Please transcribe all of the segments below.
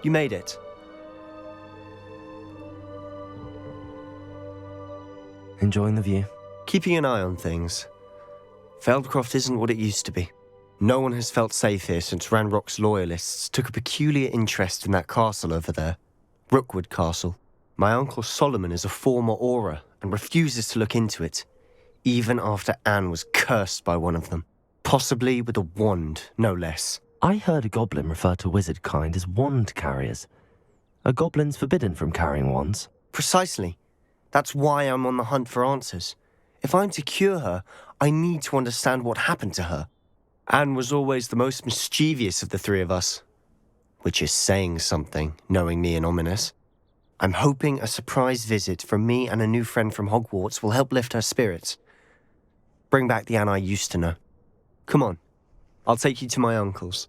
You made it. Enjoying the view? Keeping an eye on things. Feldcroft isn't what it used to be. No one has felt safe here since Ranrock's loyalists took a peculiar interest in that castle over there. Rookwood Castle. My uncle Solomon is a former Auror and refuses to look into it, even after Anne was cursed by one of them. Possibly with a wand, no less. I heard a goblin refer to wizard kind as wand carriers. Are goblins forbidden from carrying wands? Precisely. That's why I'm on the hunt for answers. If I'm to cure her, I need to understand what happened to her. Anne was always the most mischievous of the three of us. Which is saying something, knowing me and Ominis. I'm hoping a surprise visit from me and a new friend from Hogwarts will help lift her spirits. Bring back the Anne I used to know. Come on, I'll take you to my uncle's.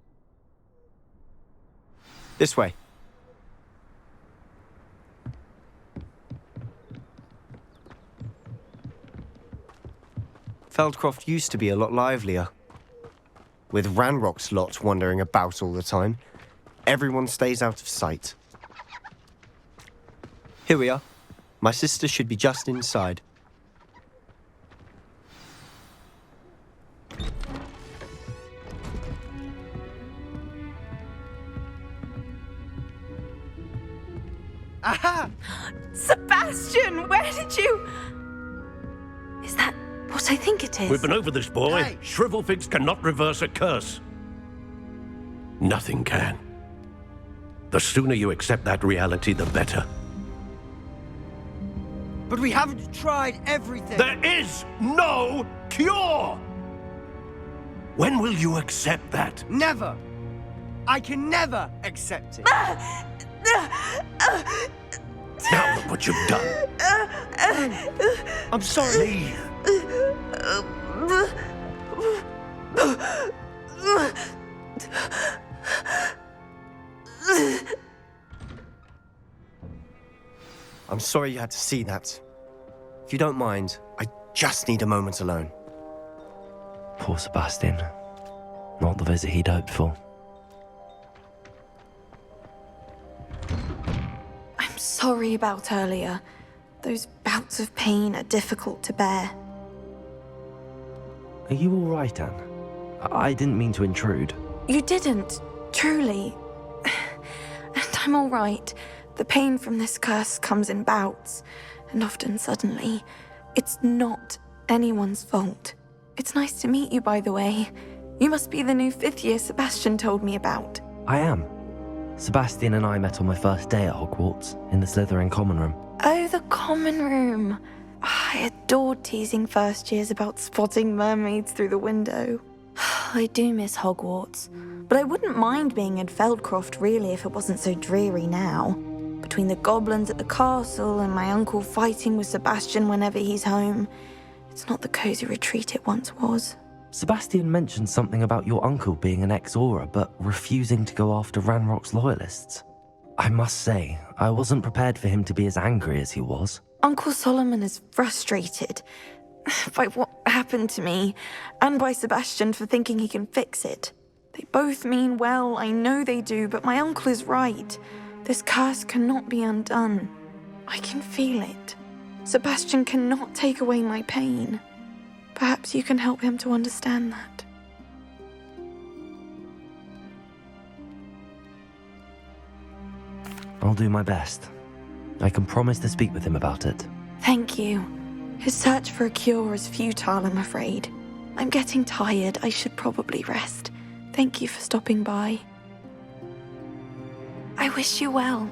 This way. Feldcroft used to be a lot livelier. With Ranrock's lot wandering about all the time, everyone stays out of sight. Here we are. My sister should be just inside. Aha! Sebastian, where did you... Is that what I think it is? We've been over this, boy. Hey. Shrivelfigs cannot reverse a curse. Nothing can. The sooner you accept that reality, the better. But we haven't tried everything. There is no cure! When will you accept that? Never. I can never accept it. Now look what you've done. I'm sorry. Leave. I'm sorry you had to see that. If you don't mind, I just need a moment alone. Poor Sebastian. Not the visit he'd hoped for. I'm sorry about earlier. Those bouts of pain are difficult to bear. Are you all right, Anne? I didn't mean to intrude. You didn't, truly. And I'm all right. The pain from this curse comes in bouts, and often suddenly. It's not anyone's fault. It's nice to meet you, by the way. You must be the new 5th year Sebastian told me about. I am. Sebastian and I met on my first day at Hogwarts, in the Slytherin common room. Oh, the common room. I adored teasing first years about spotting mermaids through the window. I do miss Hogwarts, but I wouldn't mind being in Feldcroft really if it wasn't so dreary now. Between the goblins at the castle and my uncle fighting with Sebastian whenever he's home, it's not the cozy retreat it once was. Sebastian mentioned something about your uncle being an ex-Auror, but refusing to go after Ranrock's loyalists. I must say, I wasn't prepared for him to be as angry as he was. Uncle Solomon is frustrated by what happened to me, and by Sebastian for thinking he can fix it. They both mean well, I know they do, but my uncle is right. This curse cannot be undone. I can feel it. Sebastian cannot take away my pain. Perhaps you can help him to understand that. I'll do my best. I can promise to speak with him about it. Thank you. His search for a cure is futile, I'm afraid. I'm getting tired. I should probably rest. Thank you for stopping by. I wish you well.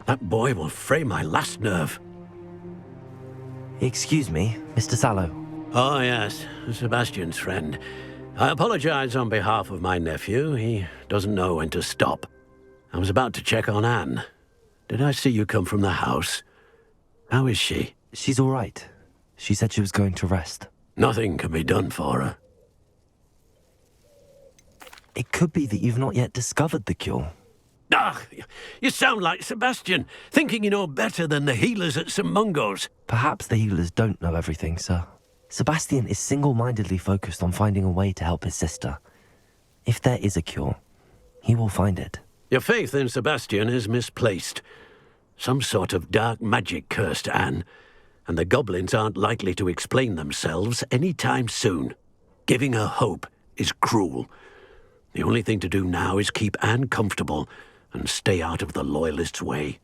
That boy will fray my last nerve. Excuse me, Mr. Sallow. Oh, yes, Sebastian's friend. I apologize on behalf of my nephew. He doesn't know when to stop. I was about to check on Anne. Did I see you come from the house? How is she? She's all right. She said she was going to rest. Nothing can be done for her. It could be that you've not yet discovered the cure. Ah, you sound like Sebastian, thinking you know better than the healers at St. Mungo's. Perhaps the healers don't know everything, sir. Sebastian is single-mindedly focused on finding a way to help his sister. If there is a cure, he will find it. Your faith in Sebastian is misplaced. Some sort of dark magic cursed Anne, and the goblins aren't likely to explain themselves any time soon. Giving her hope is cruel. The only thing to do now is keep Anne comfortable and stay out of the Loyalists' way.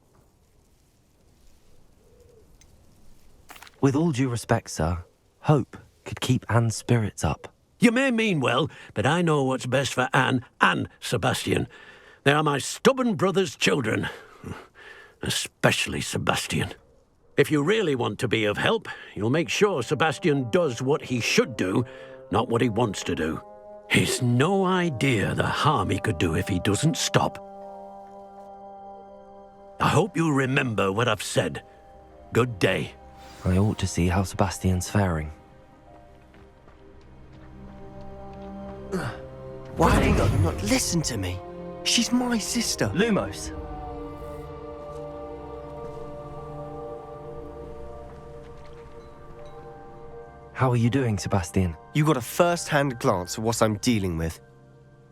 With all due respect, sir, hope could keep Anne's spirits up. You may mean well, but I know what's best for Anne and Sebastian. They are my stubborn brother's children. Especially Sebastian. If you really want to be of help, you'll make sure Sebastian does what he should do, not what he wants to do. He's no idea the harm he could do if he doesn't stop. I hope you remember what I've said. Good day. I ought to see how Sebastian's faring. Why do you not listen to me? She's my sister. Lumos. How are you doing, Sebastian? You got a first-hand glance at what I'm dealing with.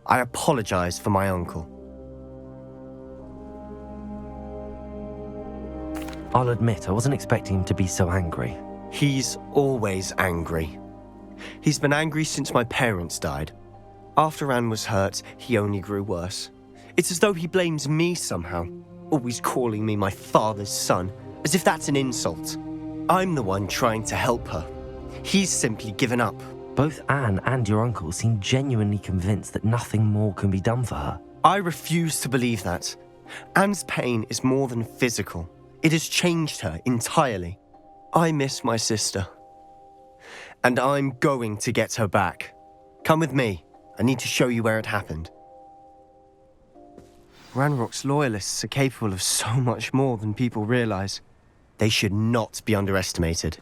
I apologize for my uncle. I'll admit, I wasn't expecting him to be so angry. He's always angry. He's been angry since my parents died. After Anne was hurt, he only grew worse. It's as though he blames me somehow, always calling me my father's son, as if that's an insult. I'm the one trying to help her. He's simply given up. Both Anne and your uncle seem genuinely convinced that nothing more can be done for her. I refuse to believe that. Anne's pain is more than physical. It has changed her entirely. I miss my sister. And I'm going to get her back. Come with me. I need to show you where it happened. Ranrock's loyalists are capable of so much more than people realize. They should not be underestimated.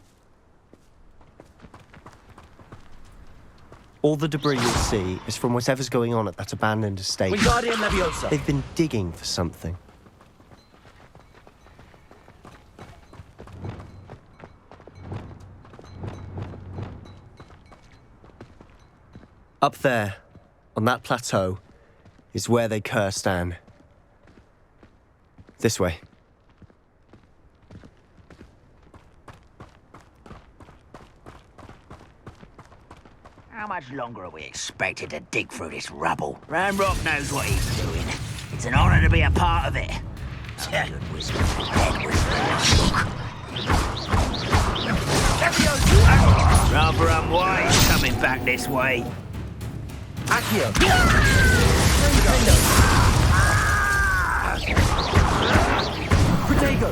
All the debris you'll see is from whatever's going on at that abandoned estate. Wingardium Leviosa. They've been digging for something. Up there, on that plateau, is where they cursed Anne. This way. How much longer are we expected to dig through this rubble? Ranrock knows what he's doing. It's an honor to be a part of it. A good wizard's head was rather unwise coming back this way. Accio. Protego.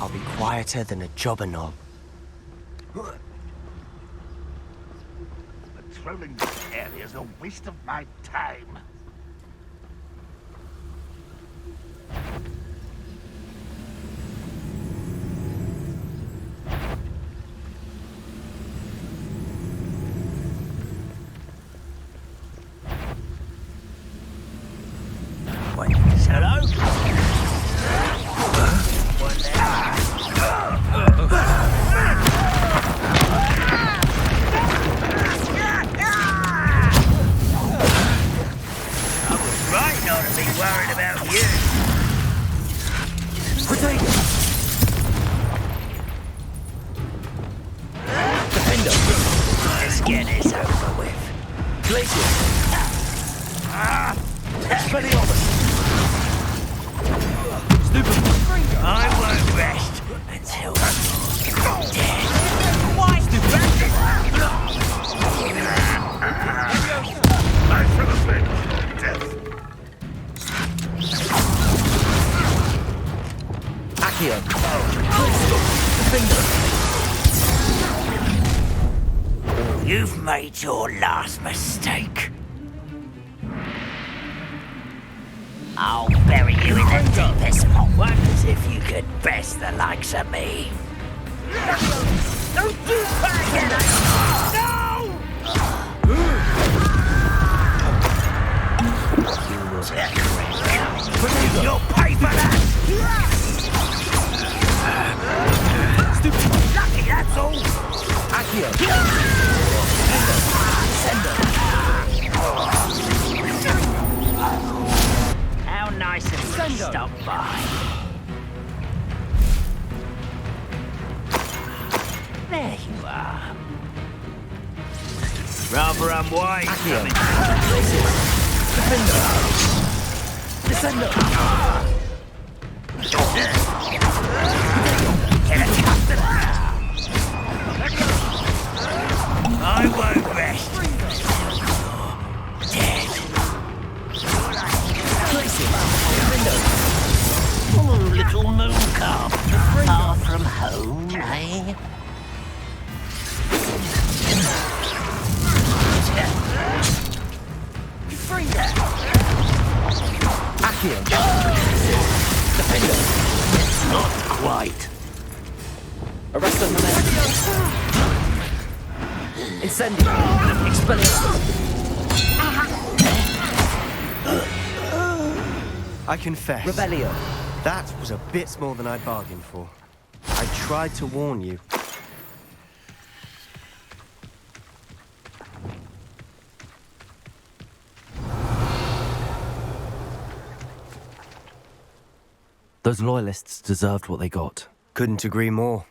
I'll be quieter than a jobber knob. Patrolling this area is a waste of my time. Wait, hello? Worried about you. Defender. Let's get this over with. Glacier. Expelliarmus. Stupid. I won't rest until I'm dead. Why? I should have been death. Accio. Defender. You've made your last mistake. I'll bury you in the deepest pot. Wonders if you could best the likes of me. Don't do that again! No! You'll pay for that! Lucky, that's all! How nice of you to stop by. There you are. Rather unwise. I won't rest. Dead. Oh, little moon cub. Far from home, eh? Not quite. Arrest them, Incendio! Expelliarmus! I confess. Revelio! That was a bit more than I bargained for. I tried to warn you. Those loyalists deserved what they got. Couldn't agree more.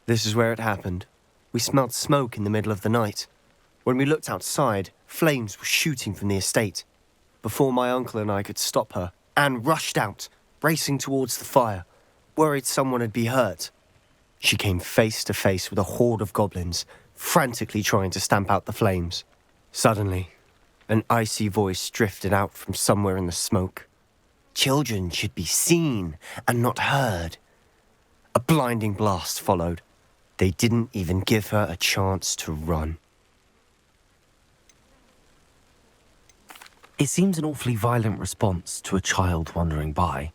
This is where it happened. We smelled smoke in the middle of the night. When we looked outside, flames were shooting from the estate. Before my uncle and I could stop her, Anne rushed out, racing towards the fire, worried someone had been hurt. She came face to face with a horde of goblins, frantically trying to stamp out the flames. Suddenly, an icy voice drifted out from somewhere in the smoke. Children should be seen and not heard. A blinding blast followed. They didn't even give her a chance to run. It seems an awfully violent response to a child wandering by.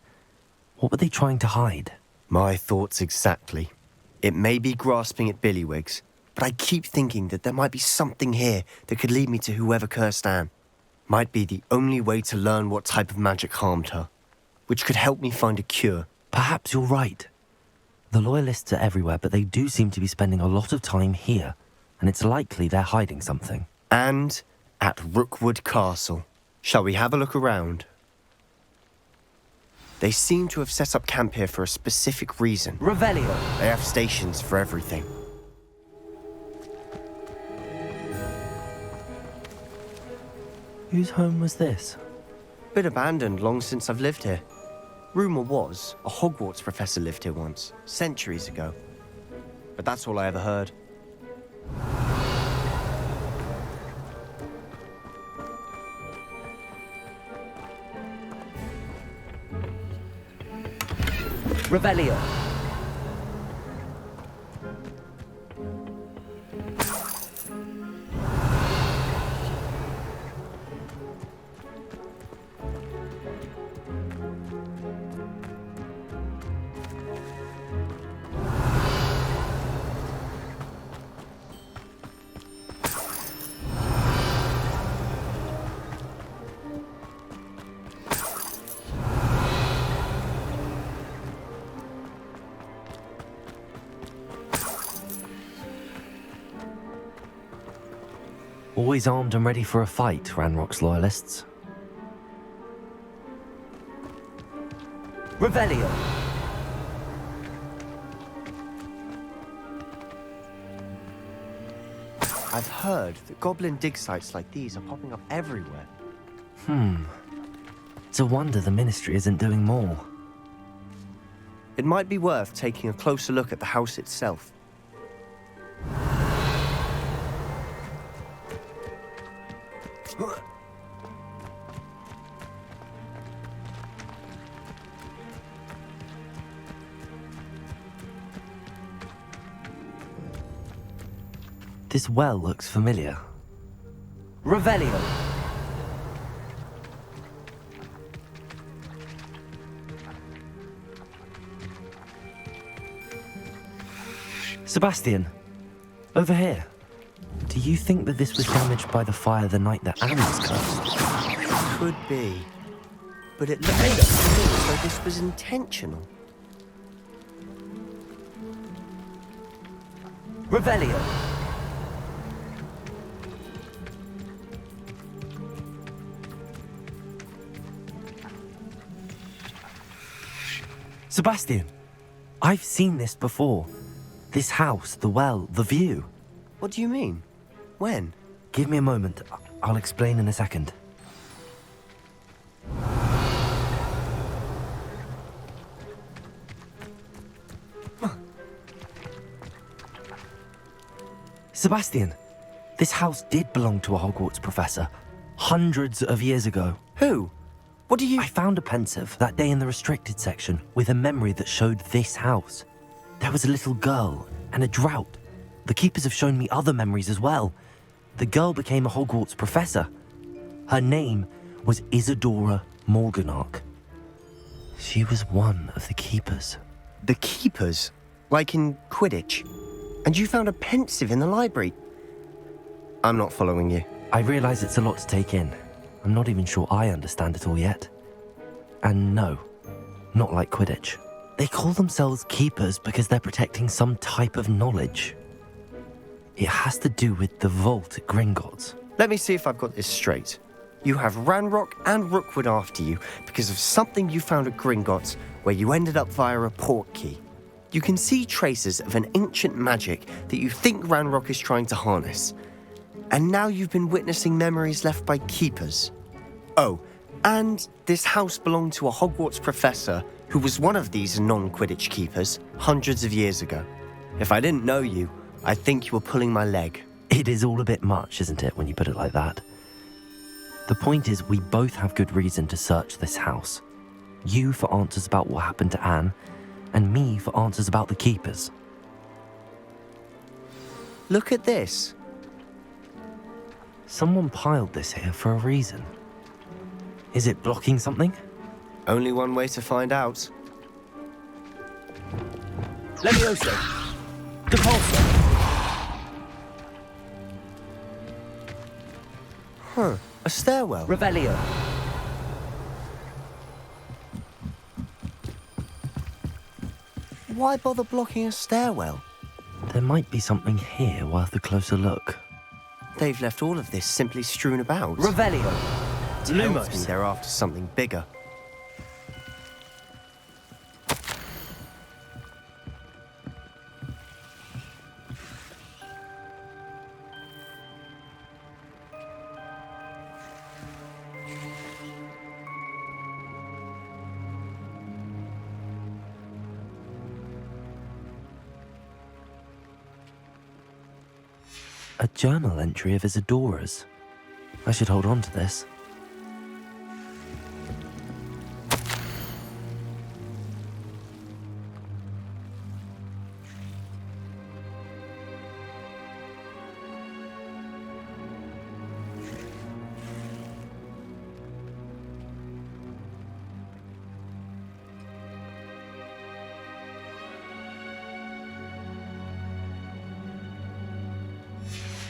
What were they trying to hide? My thoughts exactly. It may be grasping at billywigs, but I keep thinking that there might be something here that could lead me to whoever cursed Anne. Might be the only way to learn what type of magic harmed her, which could help me find a cure. Perhaps you're right. The loyalists are everywhere, but they do seem to be spending a lot of time here, and it's likely they're hiding something. And at Rookwood Castle. Shall we have a look around? They seem to have set up camp here for a specific reason. Revelio! They have stations for everything. Whose home was this? Been abandoned long since I've lived here. Rumour was a Hogwarts professor lived here once, centuries ago. But that's all I ever heard. Revelio! Always armed and ready for a fight, Ranrock's loyalists. Revelio! I've heard that goblin dig sites like these are popping up everywhere. It's a wonder the Ministry isn't doing more. It might be worth taking a closer look at the house itself. This well looks familiar. Revelio! Sebastian, over here. Do you think that this was damaged by the fire the night that Anne was cursed? could be. But it looks to me as though this was intentional. Revelio. Sebastian, I've seen this before. This house, the well, the view. What do you mean? When? Give me a moment. I'll explain in a second. Sebastian, this house did belong to a Hogwarts professor, hundreds of years ago. Who? What do you... I found a pensive that day in the restricted section with a memory that showed this house. There was a little girl and a drought. The keepers have shown me other memories as well. The girl became a Hogwarts professor. Her name was Isadora Morganach. She was one of the keepers. The keepers? Like in Quidditch? And you found a pensive in the library? I'm not following you. I realize it's a lot to take in. I'm not even sure I understand it all yet. And no, not like Quidditch. They call themselves keepers because they're protecting some type of knowledge. It has to do with the vault at Gringotts. Let me see if I've got this straight. You have Ranrock and Rookwood after you because of something you found at Gringotts where you ended up via a port key. You can see traces of an ancient magic that you think Ranrock is trying to harness. And now you've been witnessing memories left by keepers. Oh, and this house belonged to a Hogwarts professor who was one of these non-Quidditch keepers hundreds of years ago. If I didn't know you, I think you were pulling my leg. It is all a bit much, isn't it, when you put it like that? The point is, we both have good reason to search this house. You for answers about what happened to Anne, and me for answers about the keepers. Look at this. Someone piled this here for a reason. Is it blocking something? Only one way to find out. Levioso. Geforce. Huh, a stairwell. Revelio. Why bother blocking a stairwell? There might be something here worth a closer look. They've left all of this simply strewn about. Revelio. Tells me Lumos. they're after something bigger. A journal entry of Isadora's. I should hold on to this.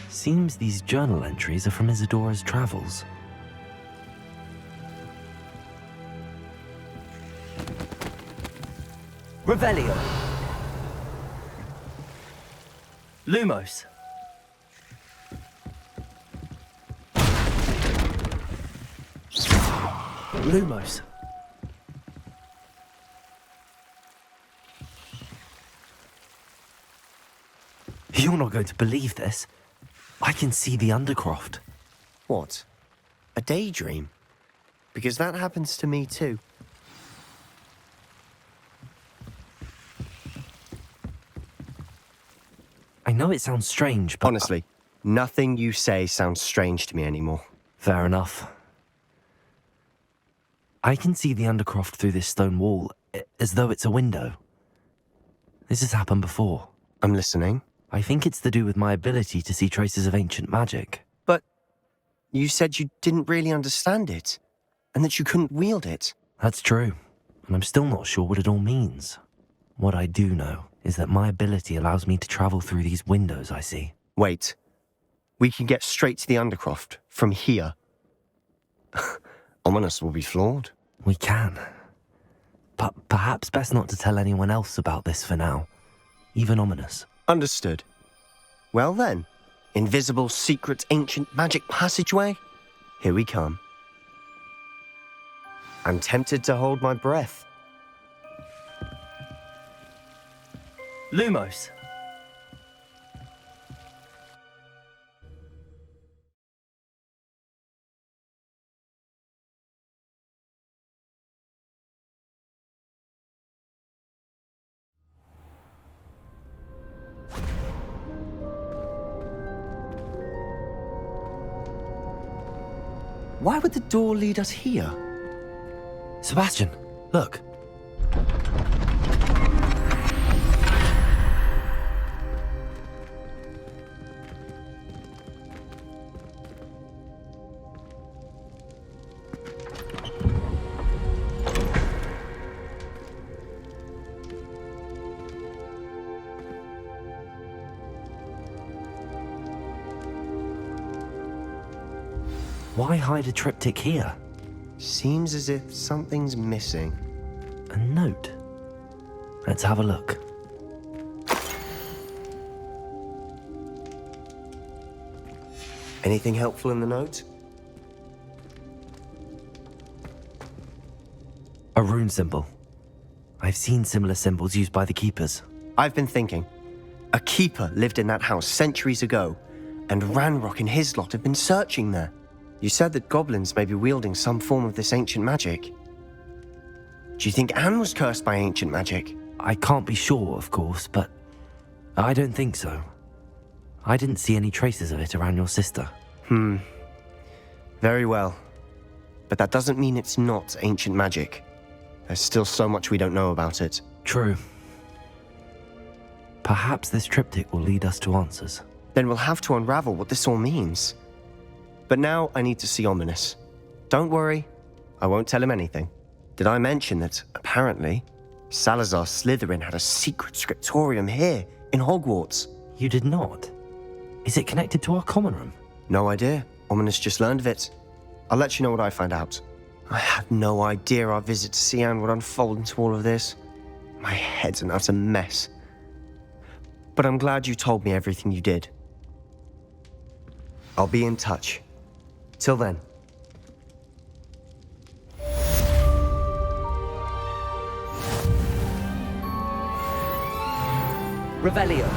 Seems these journal entries are from Isadora's travels. Revelio. Lumos. Lumos. You're not going to believe this. I can see the Undercroft. What? A daydream? Because that happens to me too. I know it sounds strange, but... Honestly, nothing you say sounds strange to me anymore. Fair enough. I can see the Undercroft through this stone wall, as though it's a window. This has happened before. I'm listening. I think it's to do with my ability to see traces of ancient magic. But you said you didn't really understand it, and that you couldn't wield it. That's true, and I'm still not sure what it all means. What I do know is that my ability allows me to travel through these windows I see. Wait. We can get straight to the Undercroft from here. Ominis will be floored. We can. But perhaps best not to tell anyone else about this for now. Even Ominis. Understood. Well then, invisible, secret, ancient magic passageway? Here we come. I'm tempted to hold my breath. Lumos. Why would the door lead us here? Sebastian, look. Why hide a triptych here? Seems as if something's missing. A note. Let's have a look. Anything helpful in the note? A rune symbol. I've seen similar symbols used by the keepers. I've been thinking. A keeper lived in that house centuries ago, and Ranrock and his lot have been searching there. You said that goblins may be wielding some form of this ancient magic. Do you think Anne was cursed by ancient magic? I can't be sure, of course, but I don't think so. I didn't see any traces of it around your sister. Very well. But that doesn't mean it's not ancient magic. There's still so much we don't know about it. True. Perhaps this triptych will lead us to answers. Then we'll have to unravel what this all means. But now I need to see Ominis. Don't worry, I won't tell him anything. Did I mention that, apparently, Salazar Slytherin had a secret scriptorium here, in Hogwarts? You did not? Is it connected to our common room? No idea. Ominis just learned of it. I'll let you know what I find out. I had no idea our visit to Sian would unfold into all of this. My head's an utter mess. But I'm glad you told me everything you did. I'll be in touch. Till then. Revelio.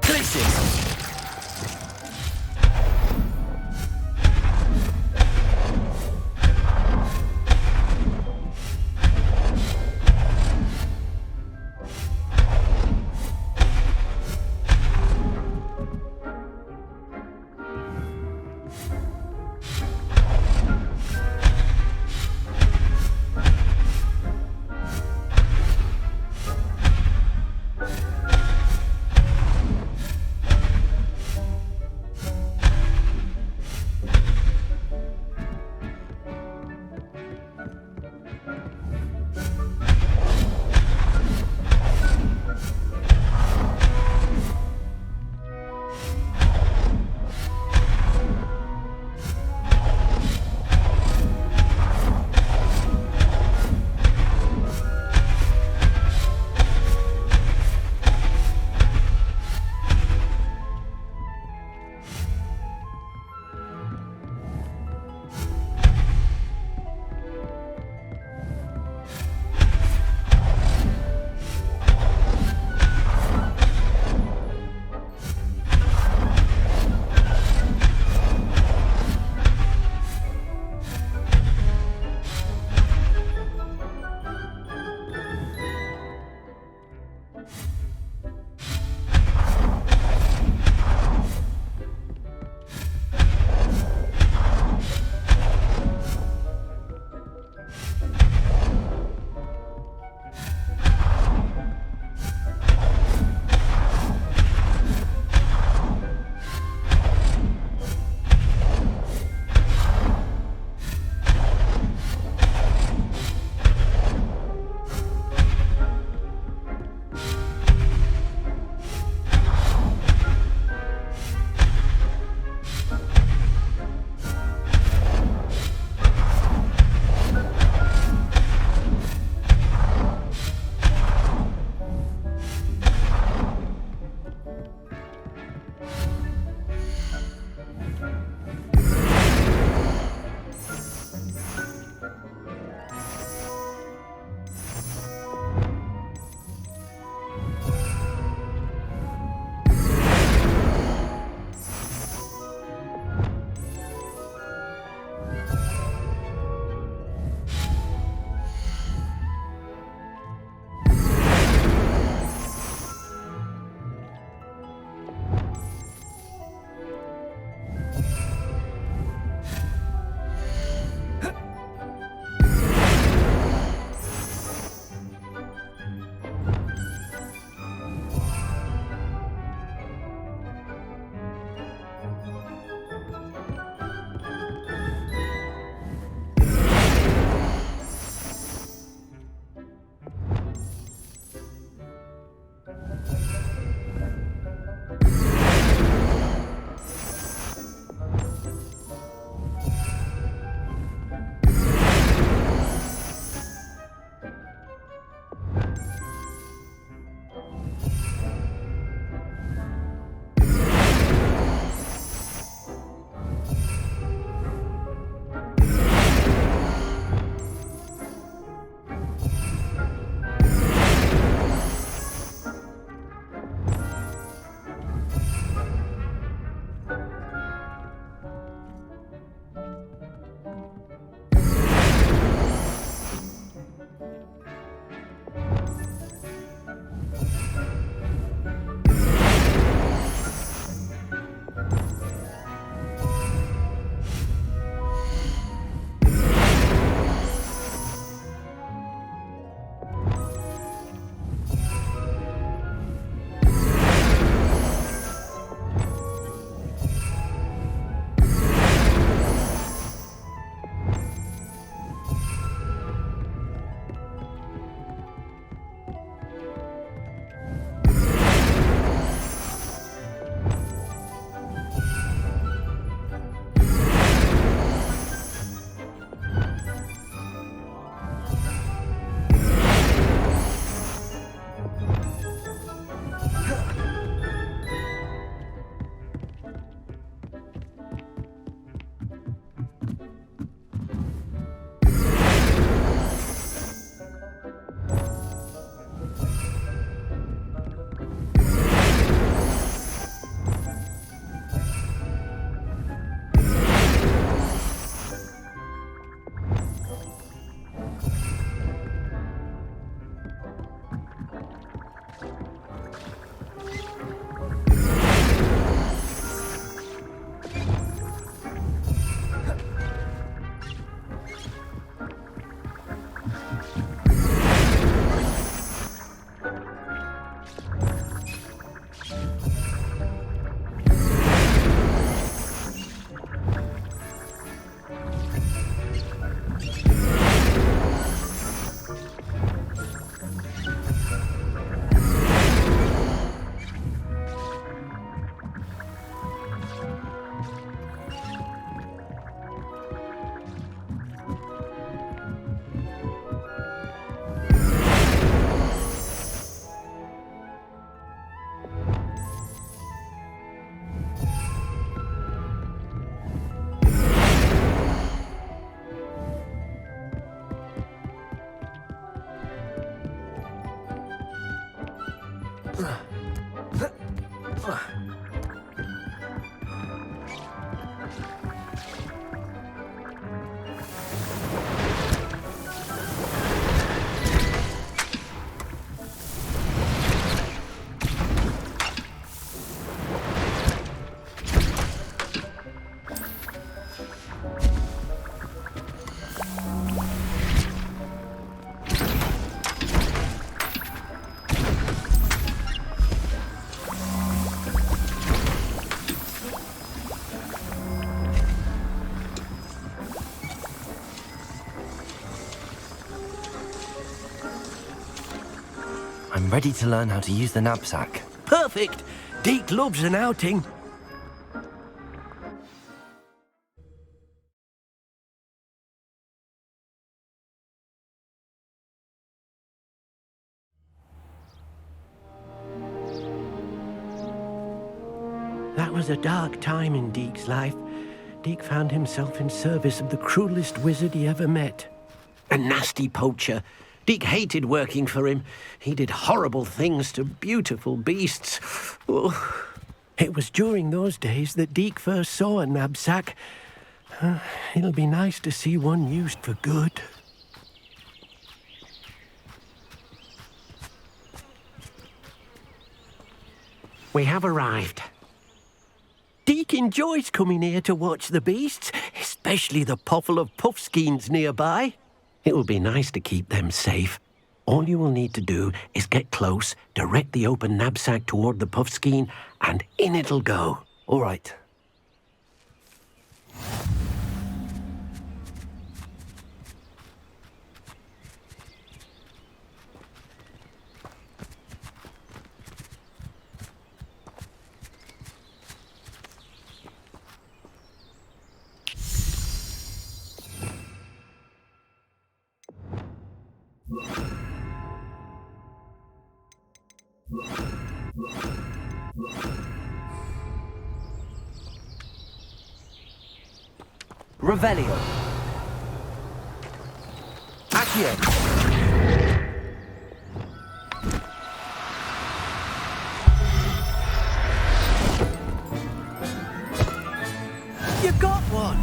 Places! I'm ready to learn how to use the Nab-Sack. Perfect! Deke loves an outing. That was a dark time in Deke's life. Deke found himself in service of the cruelest wizard he ever met. A nasty poacher. Deke hated working for him. He did horrible things to beautiful beasts. Oh. It was during those days that Deke first saw a Nab-Sack. It'll be nice to see one used for good. We have arrived. Deke enjoys coming here to watch the beasts, especially the potful of puffskeins nearby. It will be nice to keep them safe. All you will need to do is get close, direct the open Nab-Sack toward the puffskein, and in it'll go. All right. Revelio. Accio. You got one!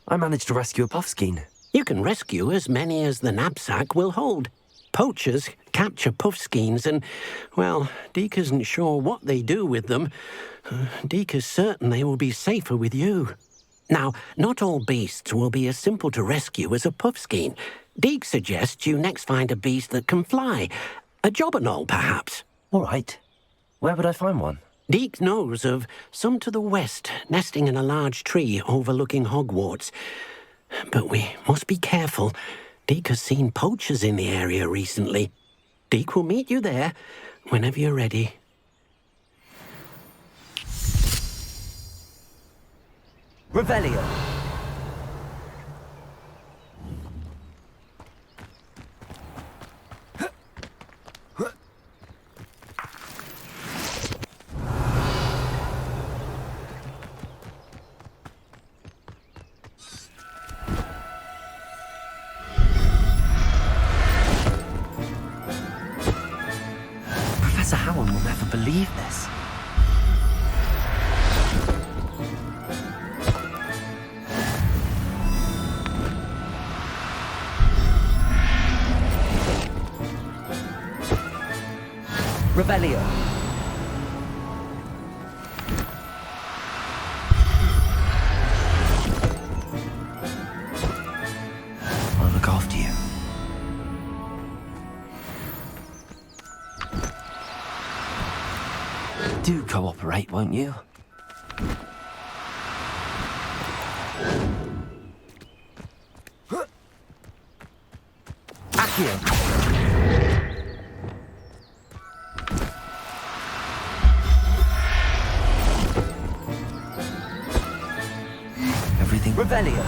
I managed to rescue a puffskein. You can rescue as many as the Nab-Sack will hold. Poachers capture puffskeins and, well, Deke isn't sure what they do with them. Deke is certain they will be safer with you. Now, not all beasts will be as simple to rescue as a puffskein. Deke suggests you next find a beast that can fly. A jobberknoll, perhaps. All right. Where would I find one? Deke knows of some to the west, nesting in a large tree overlooking Hogwarts. But we must be careful. Deke has seen poachers in the area recently. Deke will meet you there whenever you're ready. Revelio. Professor Howard will never believe this. Revelio. I'll look after you. Do cooperate, won't you? Accio. Revelio.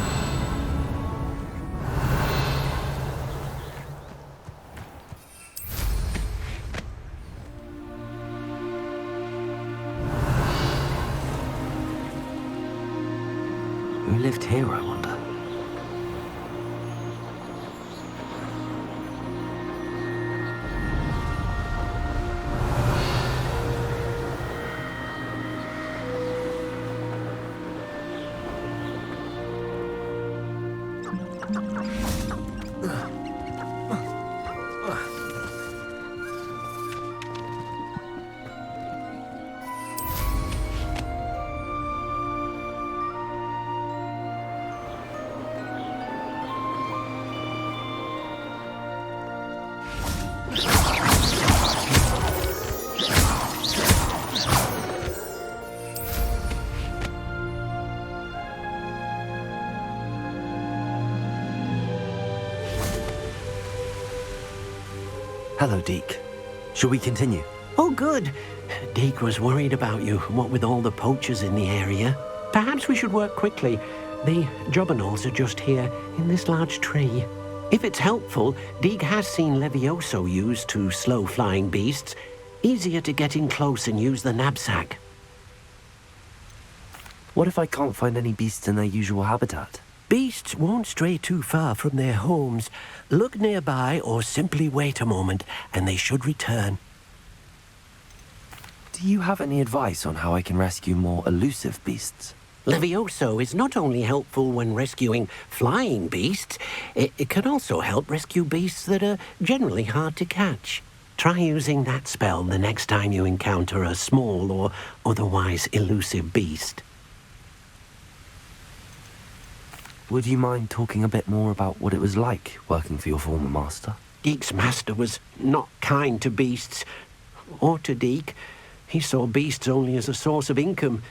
Who lived here, I wonder? Hello, Deke. Shall we continue? Oh, good. Deke was worried about you, what with all the poachers in the area. Perhaps we should work quickly. The jobberknolls are just here, in this large tree. If it's helpful, Deke has seen Levioso used to slow flying beasts. Easier to get in close and use the Nab-Sack. What if I can't find any beasts in their usual habitat? Beasts won't stray too far from their homes. Look nearby or simply wait a moment, and they should return. Do you have any advice on how I can rescue more elusive beasts? Levioso is not only helpful when rescuing flying beasts, it can also help rescue beasts that are generally hard to catch. Try using that spell the next time you encounter a small or otherwise elusive beast. Would you mind talking a bit more about what it was like working for your former master? Deke's master was not kind to beasts, or to Deke. He saw beasts only as a source of income,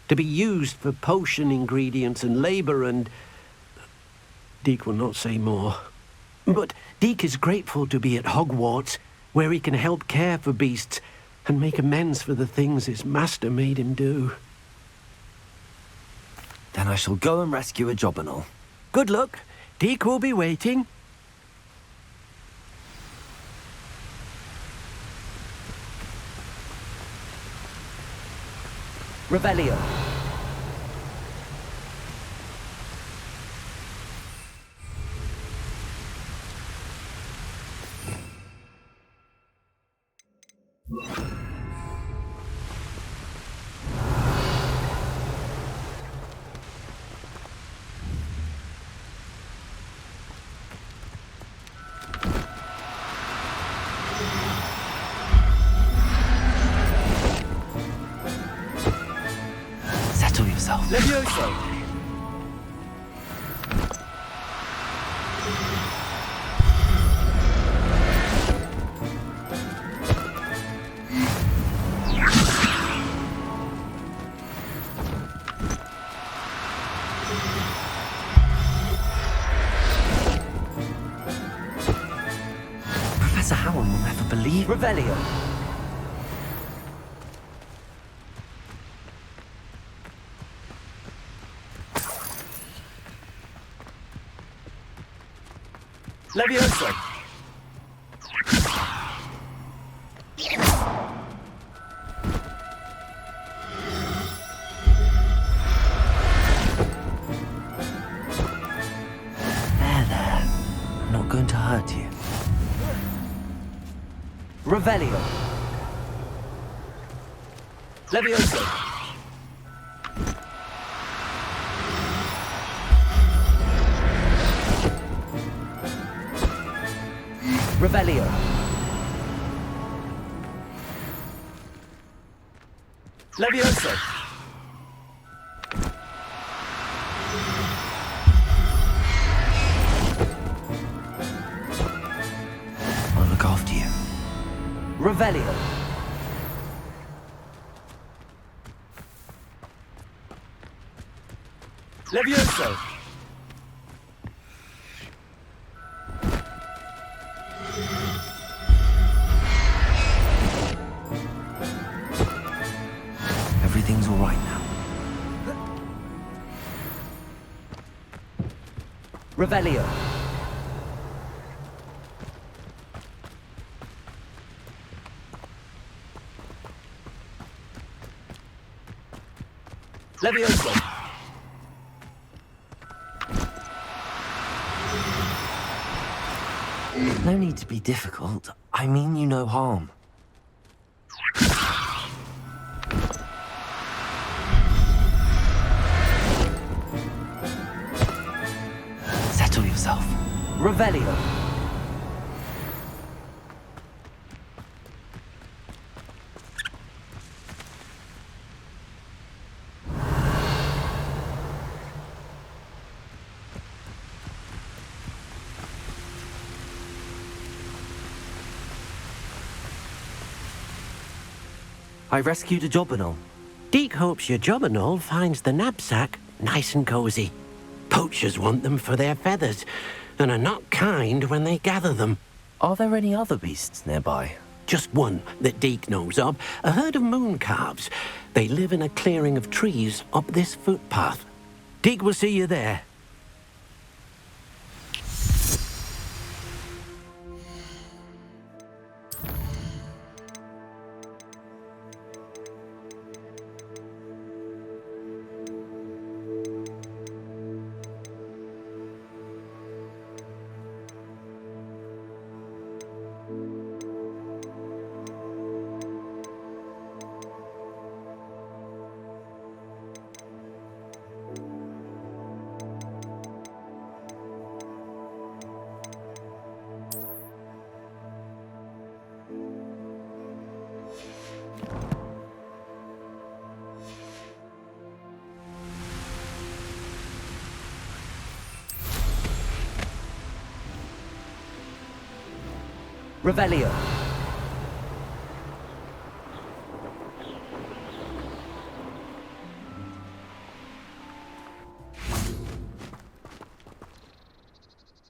to be used for potion ingredients and labor, and Deke will not say more. But Deke is grateful to be at Hogwarts, where he can help care for beasts and make amends for the things his master made him do. Then I shall go and rescue a jobberknoll. Good luck. Deke will be waiting. Revelio. Settle yourself. Levioso! Professor Howard will never believe. Revelio. Levioso! There. I'm not going to hurt you. Revelio. Levioso! Revelio. Levioso! I'll look after you. Revelio. Levioso! Everything's all right now. Revelio. Levioso! No need to be difficult. I mean you no harm. Settle yourself. yourself. Revelio. I rescued a Jobberknoll. Deke hopes your Jobberknoll finds the Nab-Sack nice and cozy. Poachers want them for their feathers, and are not kind when they gather them. Are there any other beasts nearby? Just one that Deke knows of, a herd of moon calves. They live in a clearing of trees up this footpath. Deke will see you there. Revelio.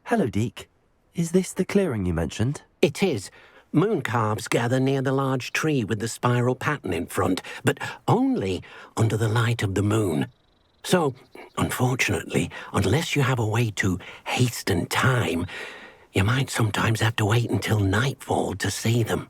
Hello, Deke. Is this the clearing you mentioned? It is. Moon calves gather near the large tree with the spiral pattern in front, but only under the light of the moon. So, unfortunately, unless you have a way to hasten time, you might sometimes have to wait until nightfall to see them.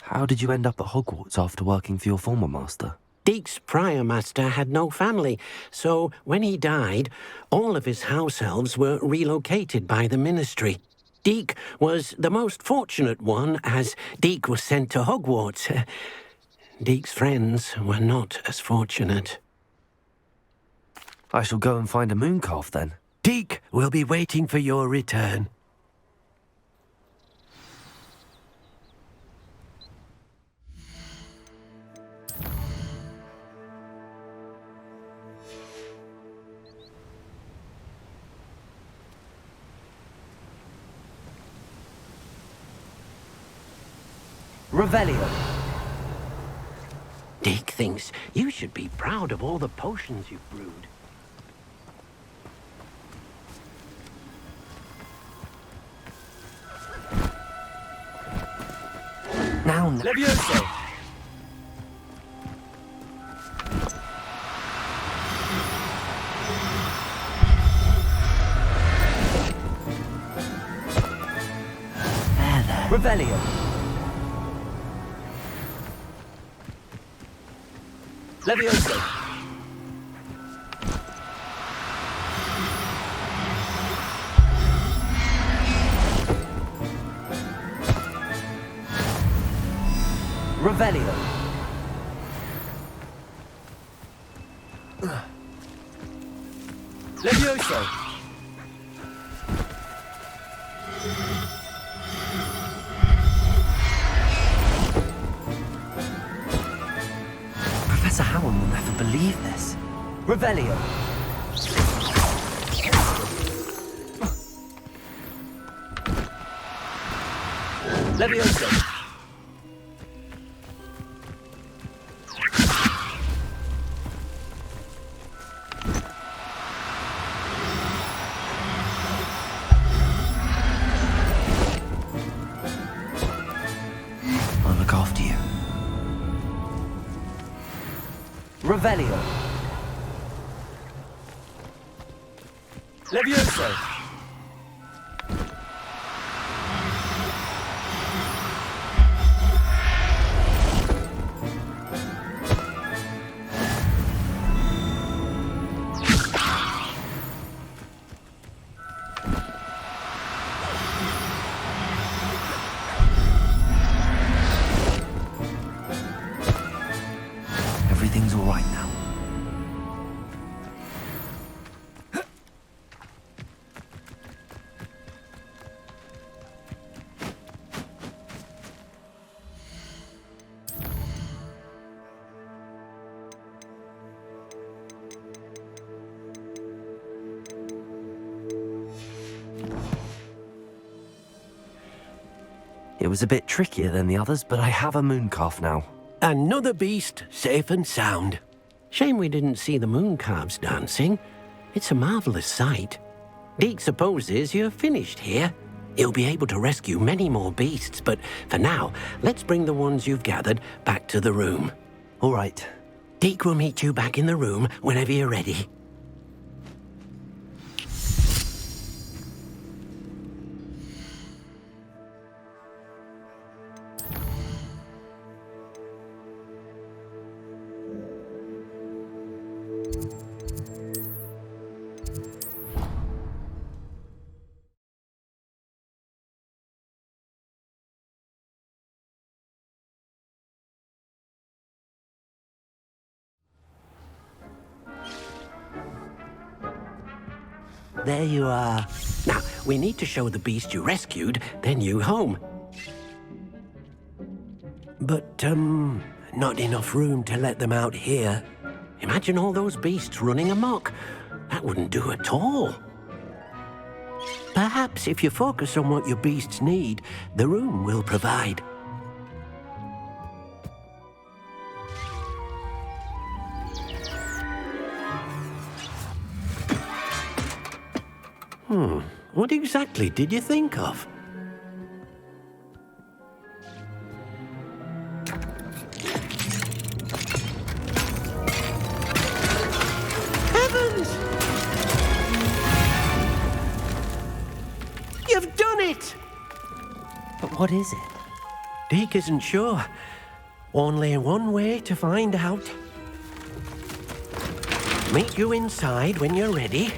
How did you end up at Hogwarts after working for your former master? Deke's prior master had no family, so when he died, all of his house elves were relocated by the ministry. Deke was the most fortunate one, as Deke was sent to Hogwarts. Deke's friends were not as fortunate. I shall go and find a moon calf then. Deke will be waiting for your return. Revelio. Deke thinks you should be proud of all the potions you've brewed. Now, Levioso! Revelio. Levioso! Revelio. Levioso! Professor Howard will never believe this. Revelio. Levioso! I'll look after you. Revelio. Levioso! Everything's all right now. It was a bit trickier than the others, but I have a moon calf now. Another beast, safe and sound. Shame we didn't see the moon calves dancing. It's a marvelous sight. Deke supposes you're finished here. You'll be able to rescue many more beasts, but for now, let's bring the ones you've gathered back to the room. All right. Deke will meet you back in the room whenever you're ready. There you are. Now, we need to show the beast you rescued their new home. But, not enough room to let them out here. Imagine all those beasts running amok. That wouldn't do at all. Perhaps if you focus on what your beasts need, the room will provide. What exactly did you think of? Heavens! You've done it! But what is it? Deke isn't sure. Only one way to find out. Meet you inside when you're ready.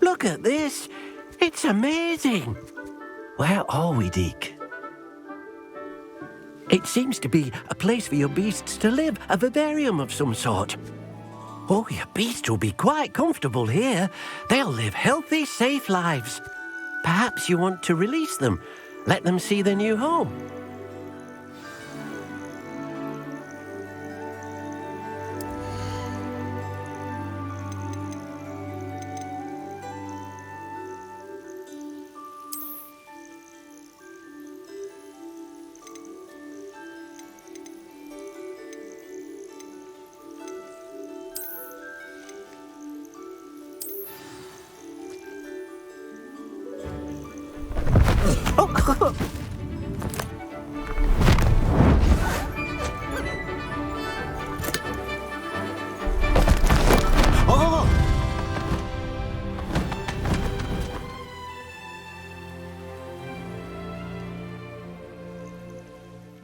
Look at this. It's amazing. Where are we, Deke? It seems to be a place for your beasts to live, a vivarium of some sort. Oh, your beasts will be quite comfortable here. They'll live healthy, safe lives. Perhaps you want to release them, let them see their new home.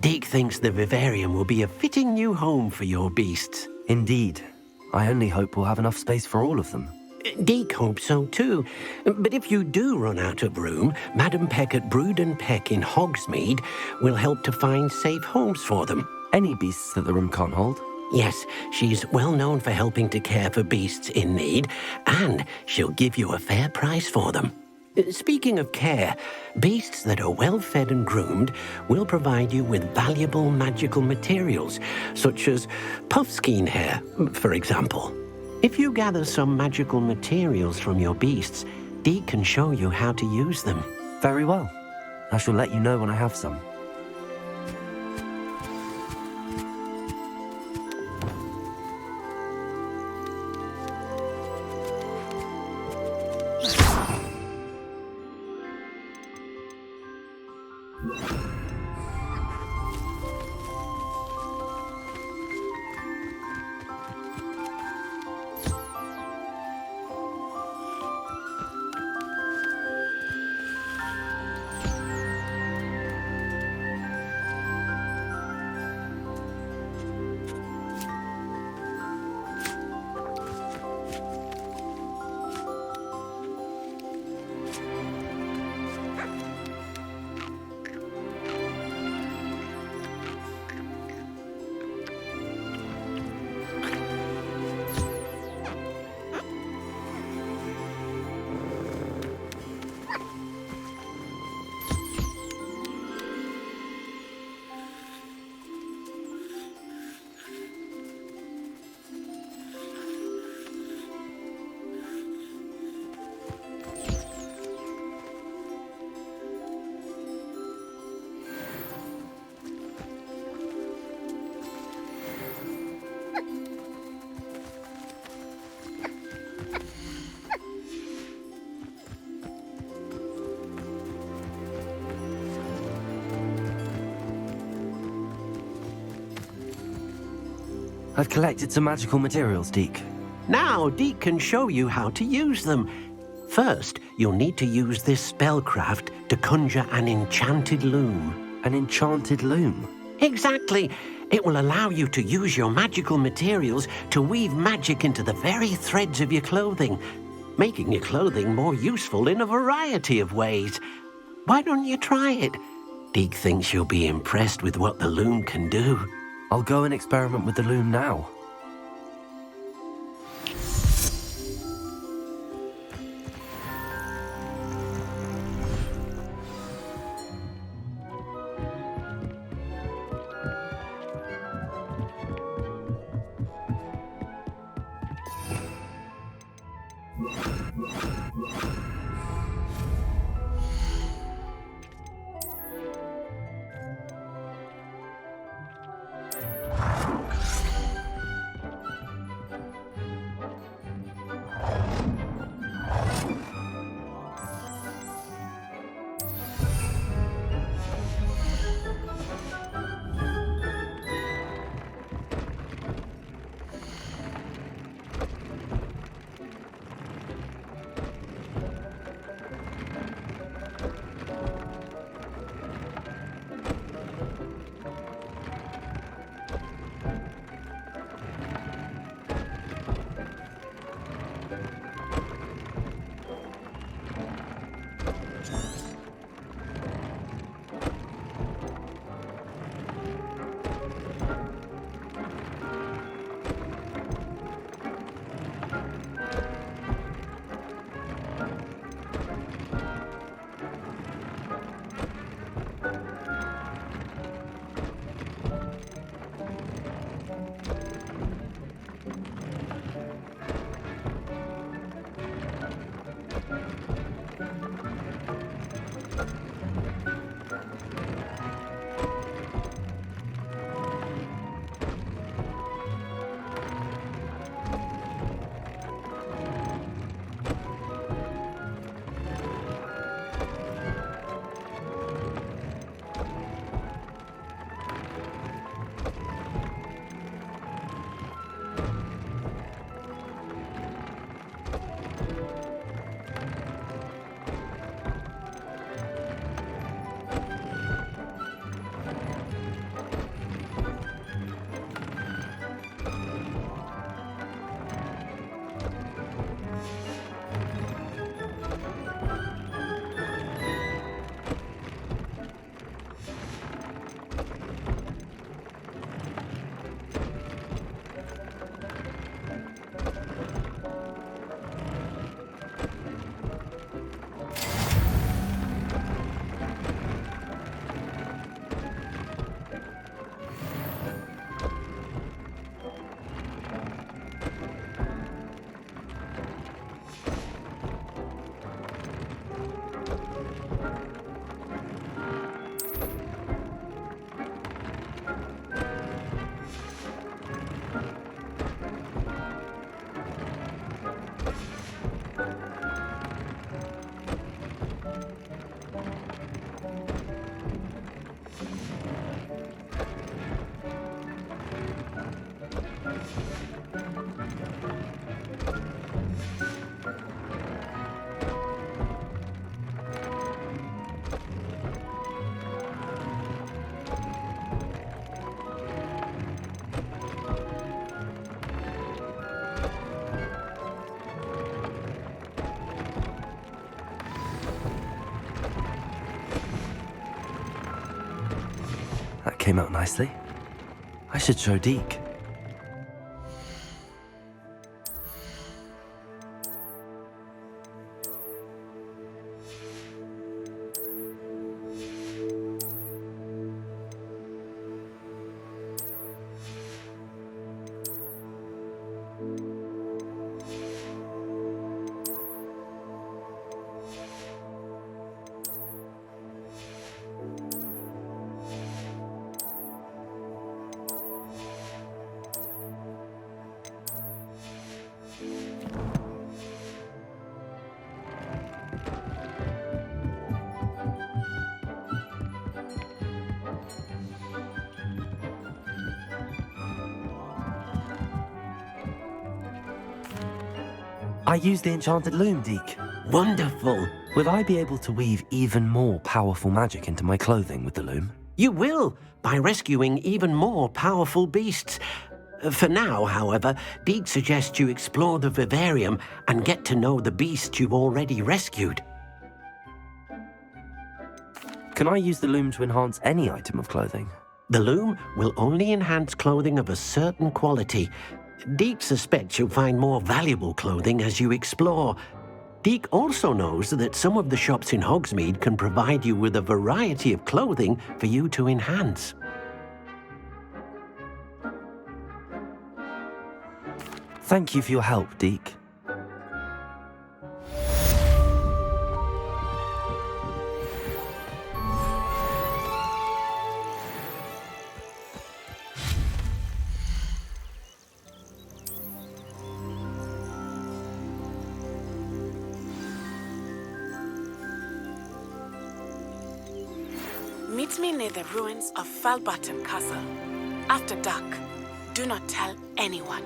Deke thinks the vivarium will be a fitting new home for your beasts. Indeed. I only hope we'll have enough space for all of them. Deke hopes so too. But if you do run out of room, Madam Peck at Brood and Peck in Hogsmeade will help to find safe homes for them. Any beasts that the room can't hold? Yes, she's well known for helping to care for beasts in need, and she'll give you a fair price for them. Speaking of care, beasts that are well fed and groomed will provide you with valuable magical materials, such as puffskein hair, for example. If you gather some magical materials from your beasts, Deke can show you how to use them. Very well. I shall let you know when I have some. I've collected some magical materials, Deke. Now, Deke can show you how to use them. First, you'll need to use this spellcraft to conjure an enchanted loom. An enchanted loom? Exactly. It will allow you to use your magical materials to weave magic into the very threads of your clothing, making your clothing more useful in a variety of ways. Why don't you try it? Deke thinks you'll be impressed with what the loom can do. I'll go and experiment with the loom now. Came out nicely. I should show Deke. I use the enchanted loom, Deke. Wonderful. Will I be able to weave even more powerful magic into my clothing with the loom? You will, by rescuing even more powerful beasts. For now, however, Deke suggests you explore the vivarium and get to know the beasts you've already rescued. Can I use the loom to enhance any item of clothing? The loom will only enhance clothing of a certain quality. Deke suspects you'll find more valuable clothing as you explore. Deke also knows that some of the shops in Hogsmeade can provide you with a variety of clothing for you to enhance. Thank you for your help, Deke. Meet me near the ruins of Falbutton Castle. After dark, do not tell anyone.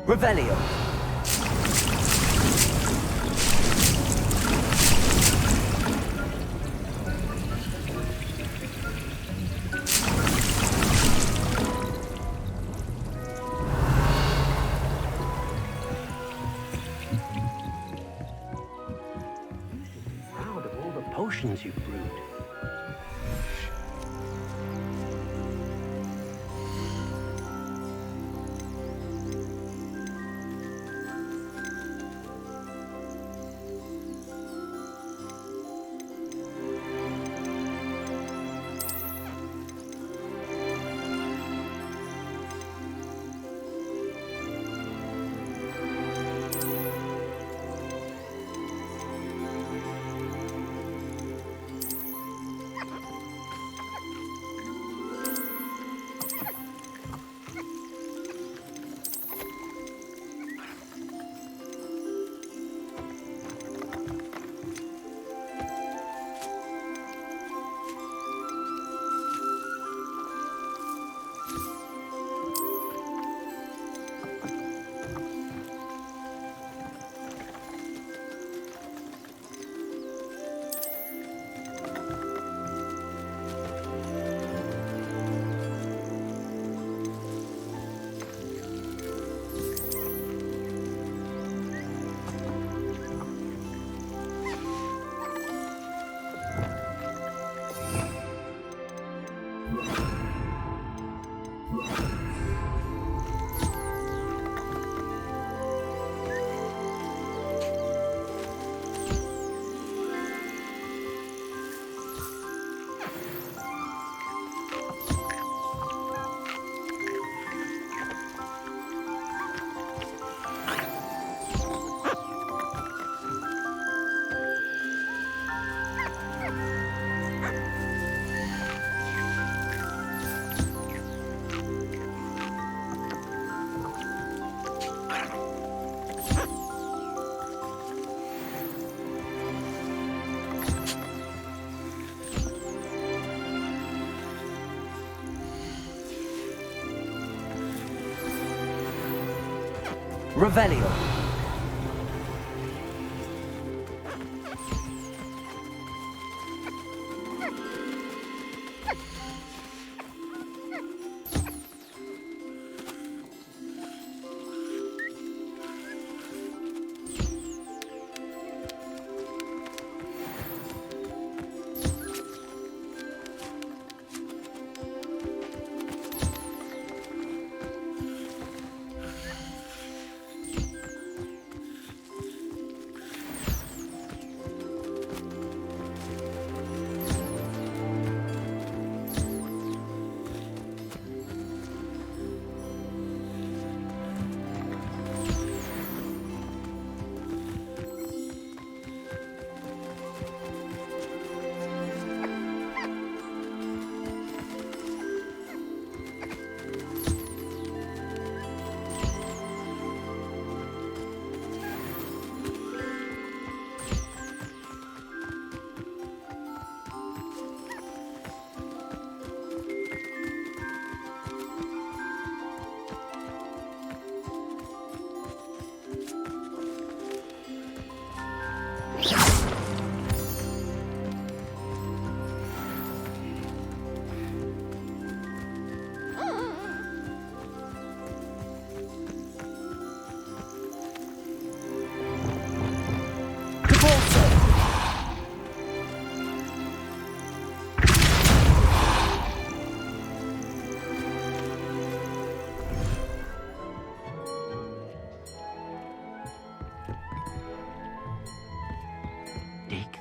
Revelio. Proud of all the potions you've brewed. Revelio.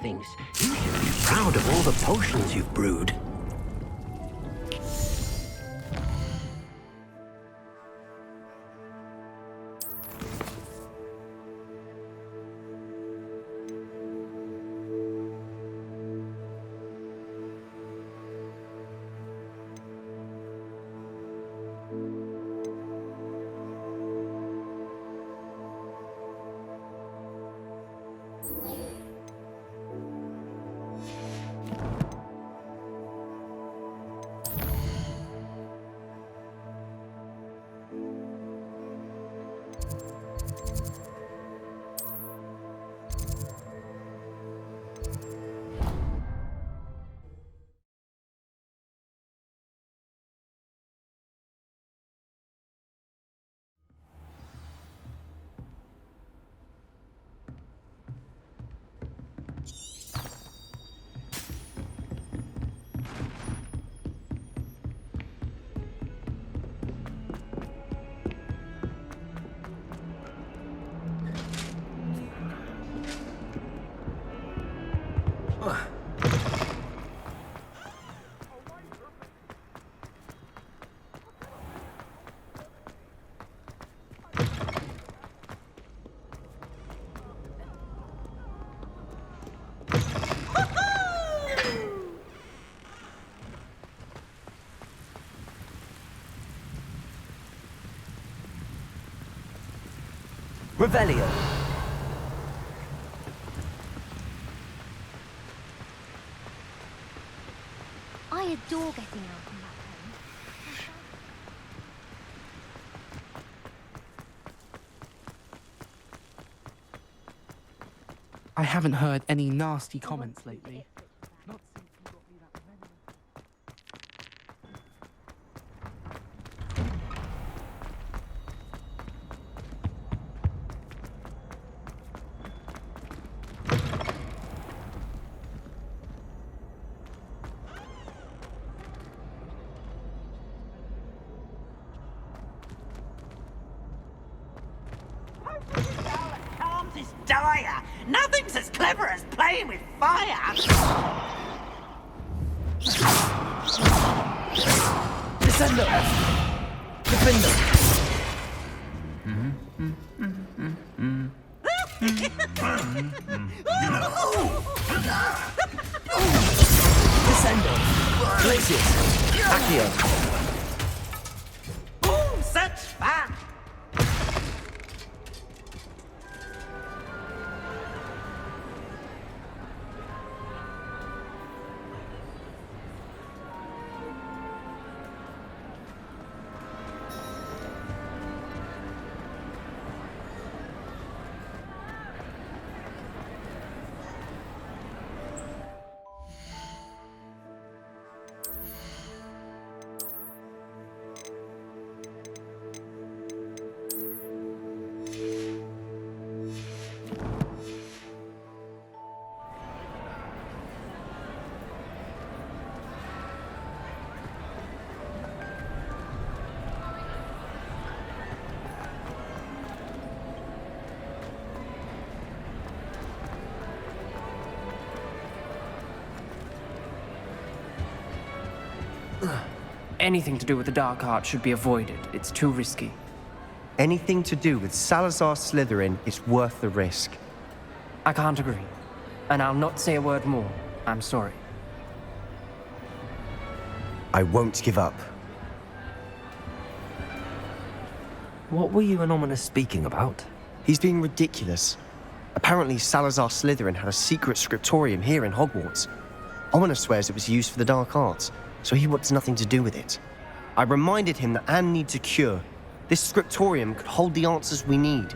Thinks you should be proud of all the potions you've brewed. Revelio. I adore getting out and back home. I haven't heard any nasty comments lately. Not since you got me that medal. Calms is dire. Nothing's as clever as playing with fire. Descendo! Defendo! Descendo! Glacius. Accio. Ooh, such fun! Anything to do with the dark art should be avoided. It's too risky. Anything to do with Salazar Slytherin is worth the risk. I can't agree. And I'll not say a word more. I'm sorry. I won't give up. What were you and Ominis speaking about? He's being ridiculous. Apparently, Salazar Slytherin had a secret scriptorium here in Hogwarts. Ominis swears it was used for the dark arts, so he wants nothing to do with it. I reminded him that Anne needs a cure. This scriptorium could hold the answers we need.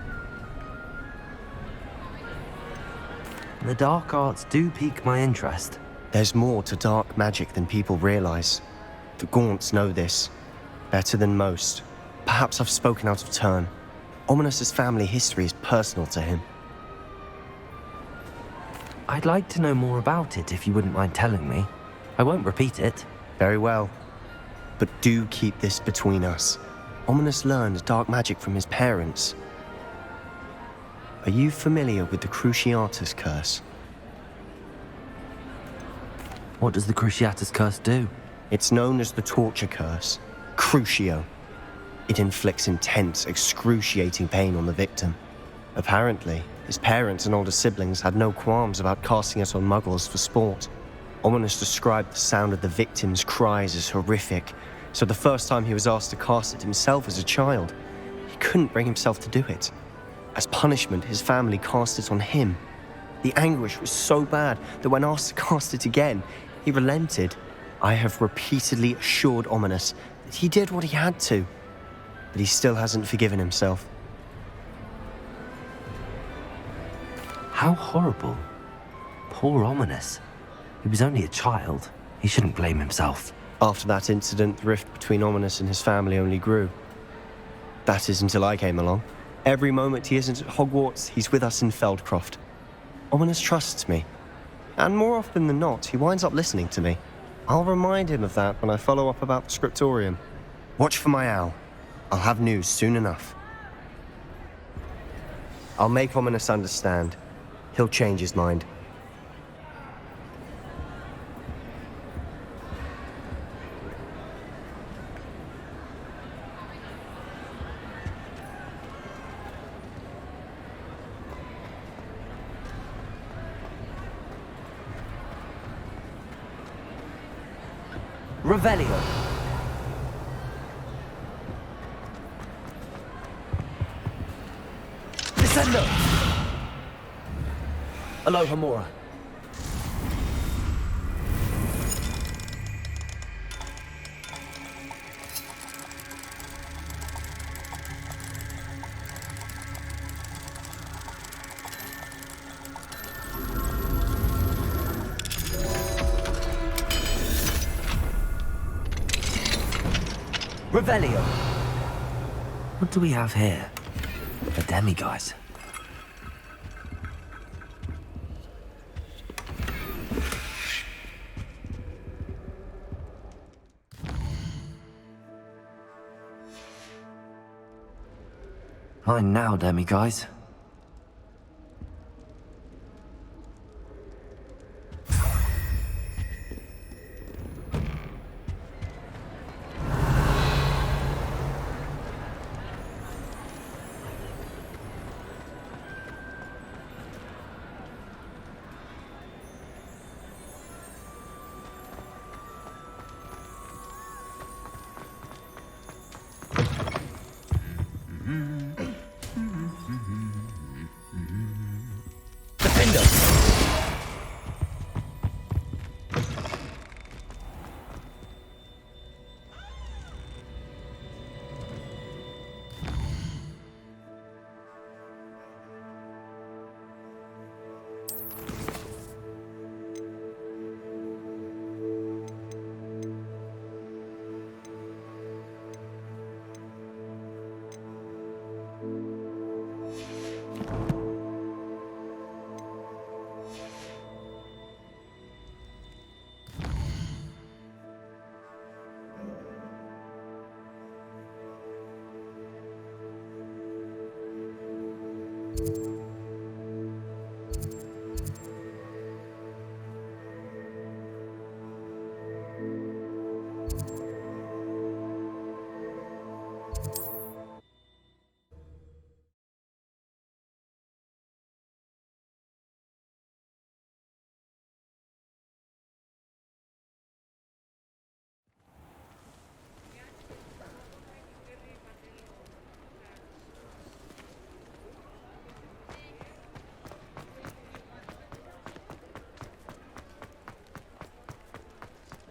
The dark arts do pique my interest. There's more to dark magic than people realize. The Gaunts know this better than most. Perhaps I've spoken out of turn. Ominis' family history is personal to him. I'd like to know more about it if you wouldn't mind telling me. I won't repeat it. Very well. But do keep this between us. Ominis learned dark magic from his parents. Are you familiar with the Cruciatus Curse? What does the Cruciatus Curse do? It's known as the Torture Curse, Crucio. It inflicts intense, excruciating pain on the victim. Apparently, his parents and older siblings had no qualms about casting it on muggles for sport. Ominis described the sound of the victim's cries as horrific, so the first time he was asked to cast it himself as a child, he couldn't bring himself to do it. As punishment, his family cast it on him. The anguish was so bad that when asked to cast it again, he relented. I have repeatedly assured Ominis that he did what he had to, but he still hasn't forgiven himself. How horrible. Poor Ominis. He was only a child. He shouldn't blame himself. After that incident, the rift between Ominis and his family only grew. That is until I came along. Every moment he isn't at Hogwarts, he's with us in Feldcroft. Ominis trusts me. And more often than not, he winds up listening to me. I'll remind him of that when I follow up about the scriptorium. Watch for my owl. I'll have news soon enough. I'll make Ominis understand. He'll change his mind. Revelio. Descendo. Aloha Mora. Revelio. What do we have here? A demiguise. Fine now, demiguise.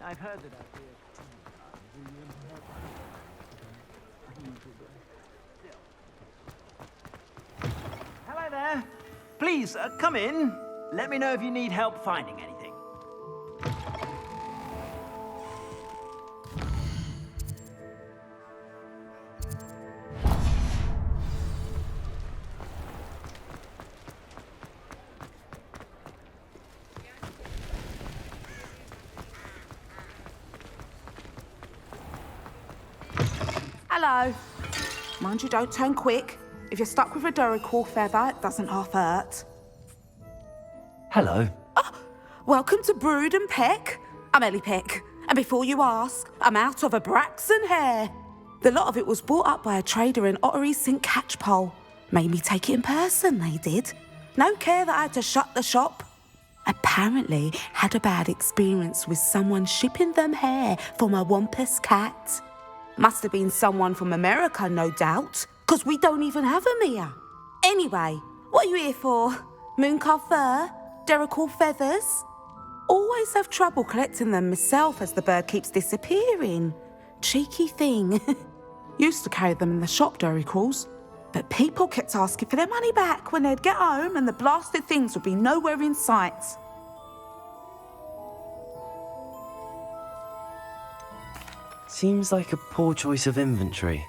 I've heard that up here. Hello there. Please, come in. Let me know if you need help finding anything. Hello. Mind you, don't turn quick. If you're stuck with a Redecor feather, it doesn't half hurt. Hello. Welcome to Brood and Peck. I'm Ellie Peck. And before you ask, I'm out of a Braxton hair. The lot of it was bought up by a trader in Ottery St. Catchpole. Made me take it in person, they did. No care that I had to shut the shop. Apparently had a bad experience with someone shipping them hair from a Wampus cat. Must have been someone from America, no doubt, because we don't even have them here. Anyway, what are you here for? Mooncar fur? Redecor feathers? Always have trouble collecting them myself as the bird keeps disappearing. Cheeky thing. Used to carry them in the shop, Redecors, but people kept asking for their money back when they'd get home and the blasted things would be nowhere in sight. Seems like a poor choice of inventory.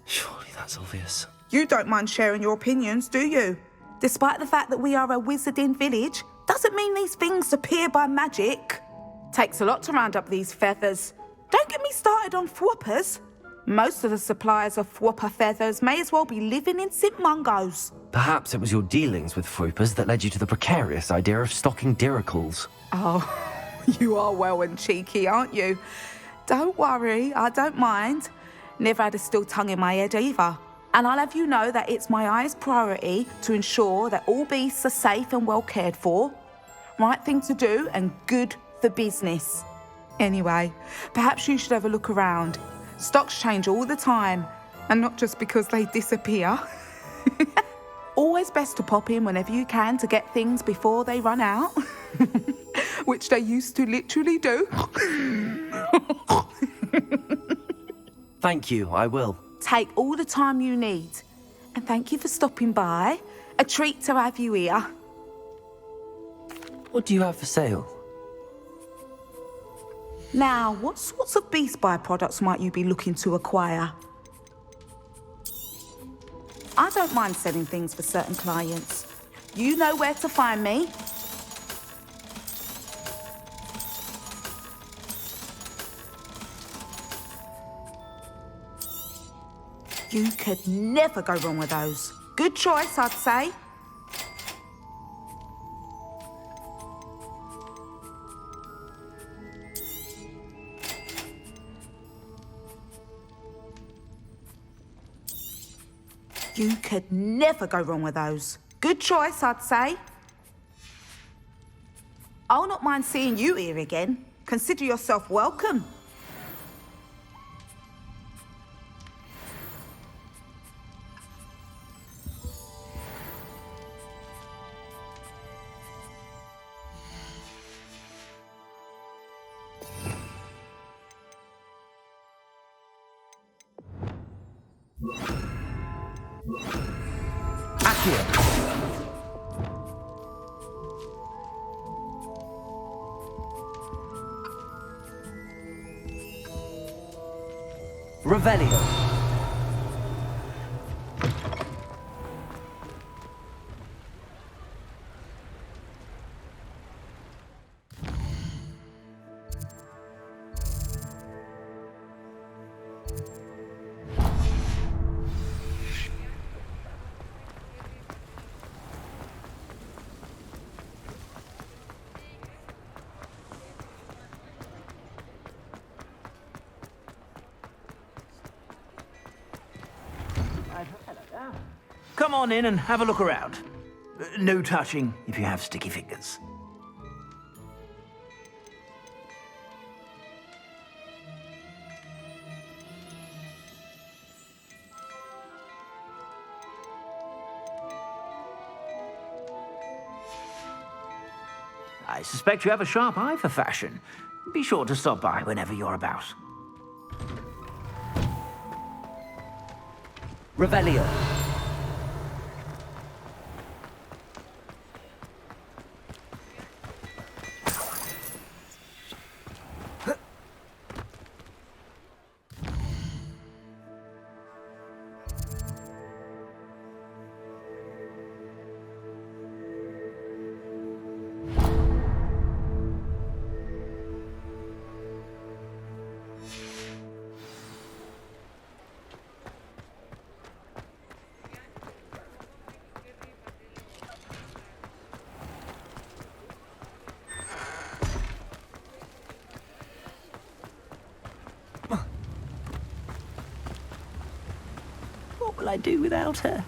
Surely that's obvious. You don't mind sharing your opinions, do you? Despite the fact that we are a wizarding village, doesn't mean these things appear by magic. Takes a lot to round up these feathers. Don't get me started on thwoppers. Most of the suppliers of thwopper feathers may as well be living in St. Mungo's. Perhaps it was your dealings with Froopers that led you to the precarious idea of stocking diracles. Oh, you are well and cheeky, aren't you? Don't worry, I don't mind. Never had a still tongue in my head either. And I'll have you know that it's my highest priority to ensure that all beasts are safe and well cared for. Right thing to do and good for business. Anyway, perhaps you should have a look around. Stocks change all the time, and not just because they disappear. Always best to pop in whenever you can to get things before they run out. Which they used to literally do. Thank you, I will. Take all the time you need. And thank you for stopping by. A treat to have you here. What do you have for sale? Now, what sorts of beast byproducts might you be looking to acquire? I don't mind selling things for certain clients. You know where to find me. You could never go wrong with those. Good choice, I'd say. You could never go wrong with those. Good choice, I'd say. I'll not mind seeing you here again. Consider yourself welcome. Revelio. Come on in and have a look around. No touching if you have sticky fingers. I suspect you have a sharp eye for fashion. Be sure to stop by whenever you're about. Revelio. What will I do without her?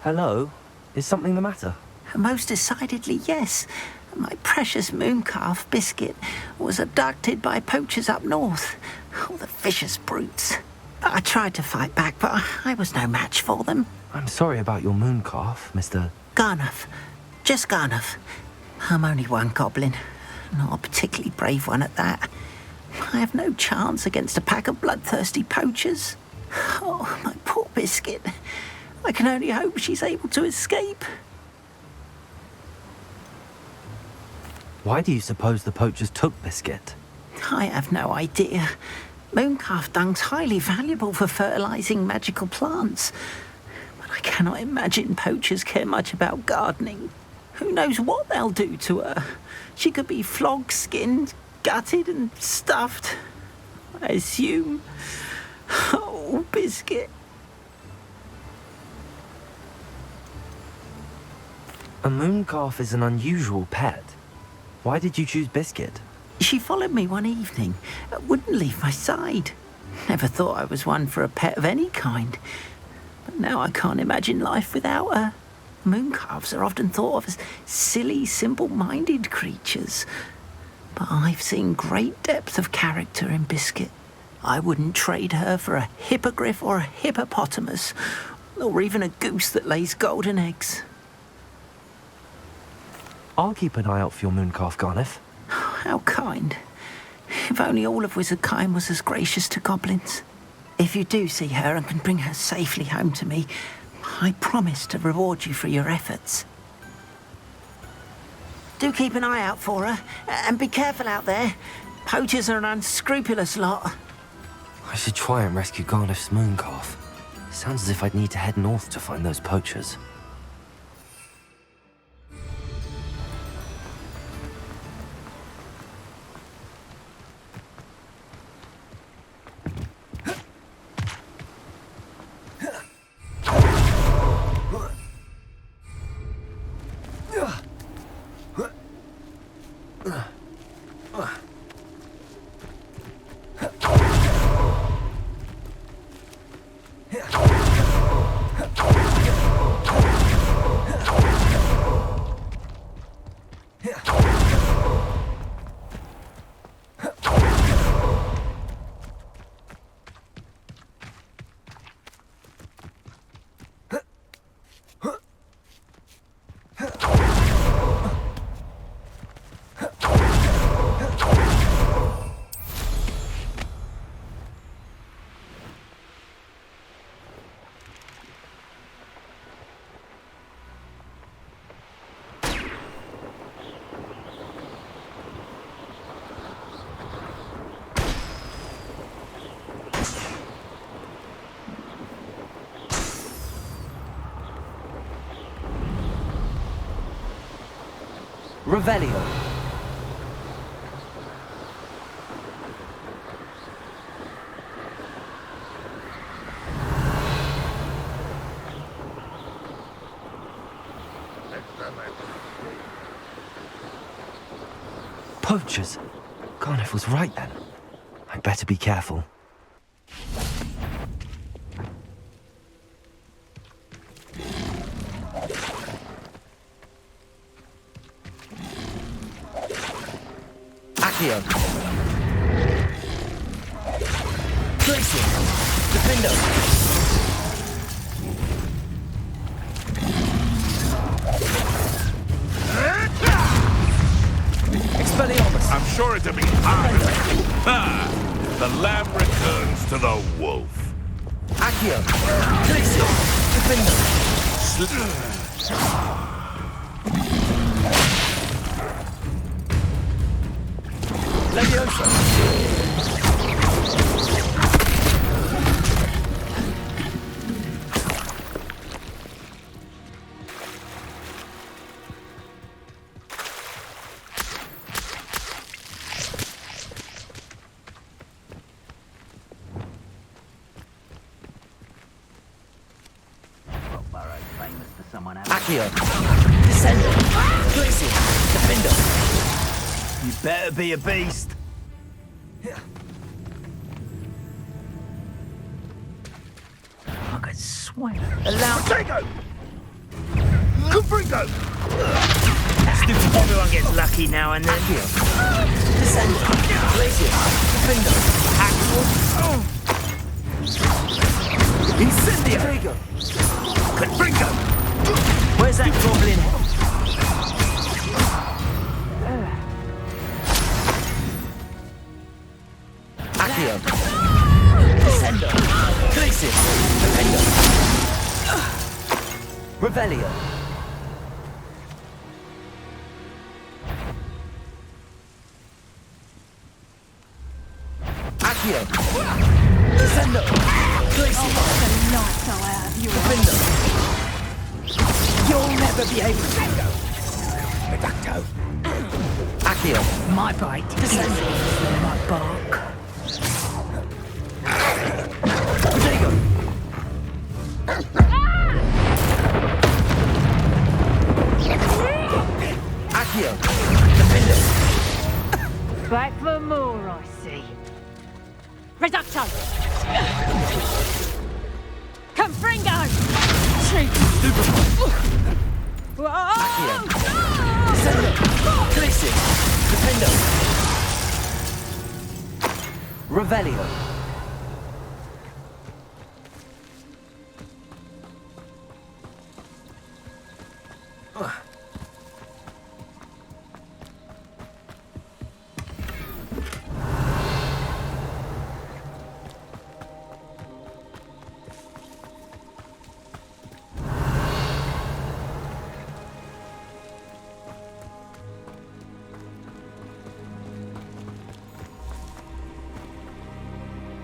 Hello? Is something the matter? Most decidedly, yes. My precious mooncalf biscuit was abducted by poachers up north. Oh, the vicious brutes. I tried to fight back, but I was no match for them. I'm sorry about your mooncalf, Mr. Garnuff. Just Garnuff. I'm only one goblin. Not a particularly brave one at that. I have no chance against a pack of bloodthirsty poachers. Oh, my poor biscuit. I can only hope she's able to escape. Why do you suppose the poachers took Biscuit? I have no idea. Mooncalf dung's highly valuable for fertilizing magical plants. But I cannot imagine poachers care much about gardening. Who knows what they'll do to her? She could be flogged, skinned, gutted and stuffed. I assume. Oh, Biscuit. A mooncalf is an unusual pet. Why did you choose Biscuit? She followed me one evening, wouldn't leave my side. Never thought I was one for a pet of any kind. But now I can't imagine life without her. Mooncalves are often thought of as silly, simple-minded creatures. But I've seen great depth of character in Biscuit. I wouldn't trade her for a hippogriff or a hippopotamus, or even a goose that lays golden eggs. I'll keep an eye out for your mooncalf, Garniff. How kind. If only all of Wizardkind was as gracious to goblins. If you do see her and can bring her safely home to me, I promise to reward you for your efforts. Do keep an eye out for her, and be careful out there. Poachers are an unscrupulous lot. I should try and rescue Garniff's mooncalf. Sounds as if I'd need to head north to find those poachers. Revelio. Poachers. Garniff was right then. I'd better be careful. Accio. Glacier. Defendo. sure it'll be hard. Ah, the lamb returns to the wolf. Accio. Glacier. Defender. Leviosa. Accio. Descender. Glacier. Defender. You better be a beast. I could swear. Allow. Potato! Confringo! Stupid. Everyone gets lucky now and then. Accio. Descender. Glacier. Defender. Actual. Incendio. Confringo. Where's that goblin? Accio. Descender. Glacier. Defender. Revelio. Accio. Descender. Glacier. Defender. You'll never be able to go. Reducto. Accio. My bite. Descender. My bark. Potato. Accio. Defender. Back for more, I see. Reducto! Confringo! Accio. Descender. Glacier. Defender. Revelio.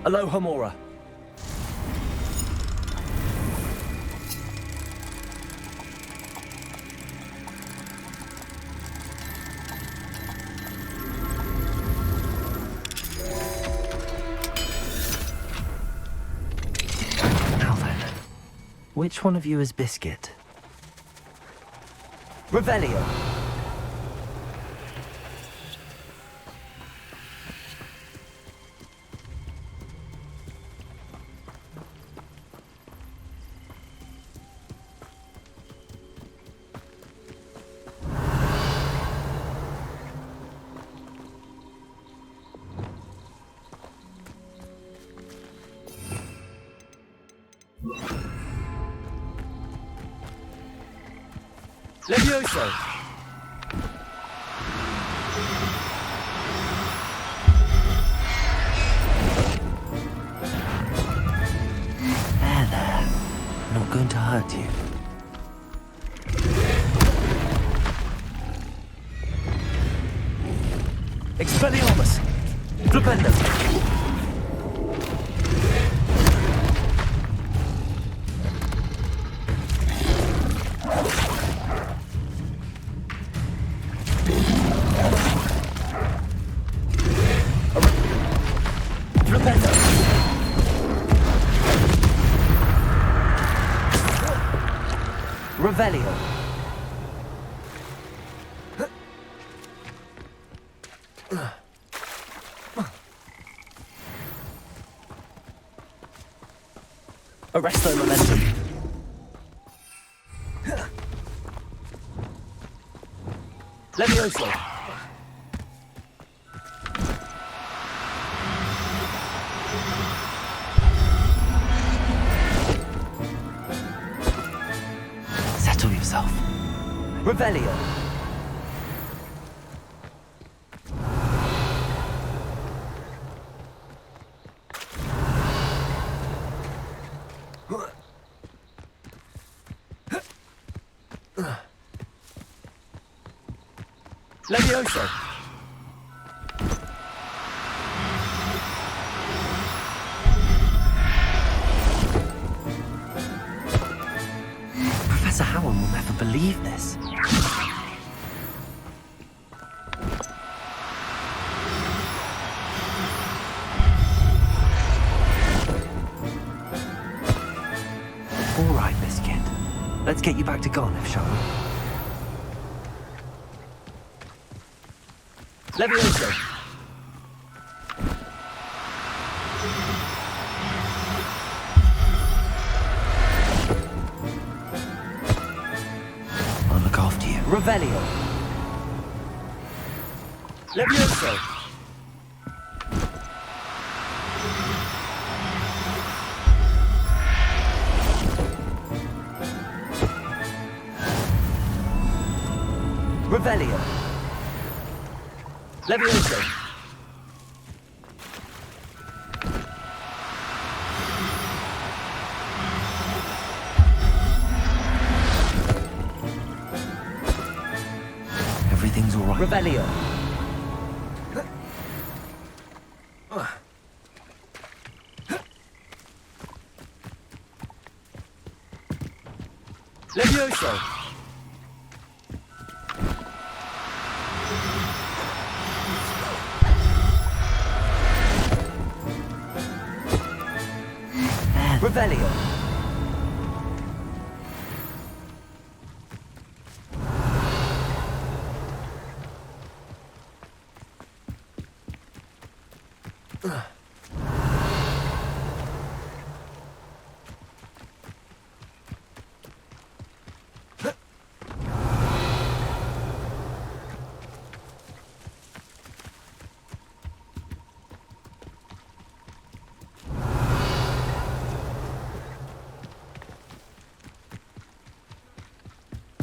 Aloha Mora. Now then, which one of you is Biscuit? Revelio. Levioso. There. Not going to hurt you. Expelliarmus. Flipendo. Revelio. Arresto momentum. Levioso. Settle yourself. Revelio. Levioso! Professor Howard will never believe this. All right, Miss Kid. Let's get you back to Garnet, shall we? Levioso! I'll look after you. Revelio! Levioso! Revelio! Levioso! Everything's all right. Revelio! Levioso! Revelio!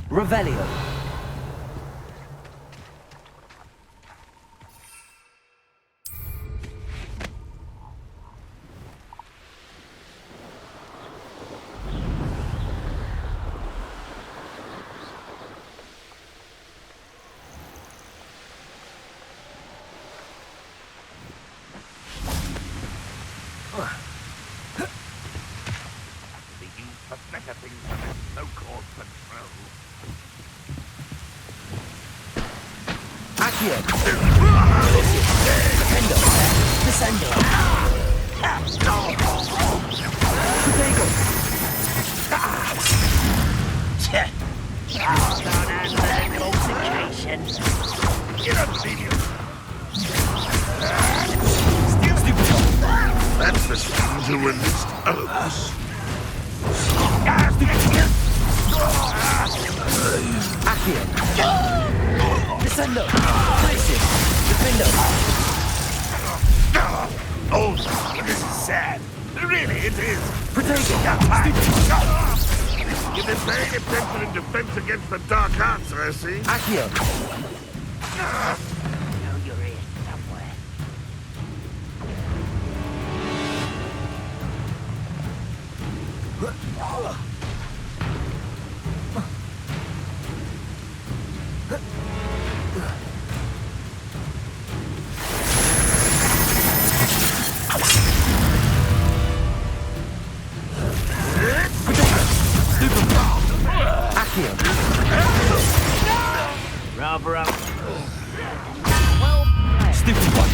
Revelio! The use of better things than a so-called patrol. Accio! Defendo! Descendo! Protego! Start answering altercation. Get up, senior! That's the sound who released Oaks. Accio! Descendo! Places! Defendo! Oh, this is sad. Really, it is. Protego! You've been paying attention in defense against the dark arts, I see. Accio! Know you're here somewhere. Accio! Rather up. Stupid one!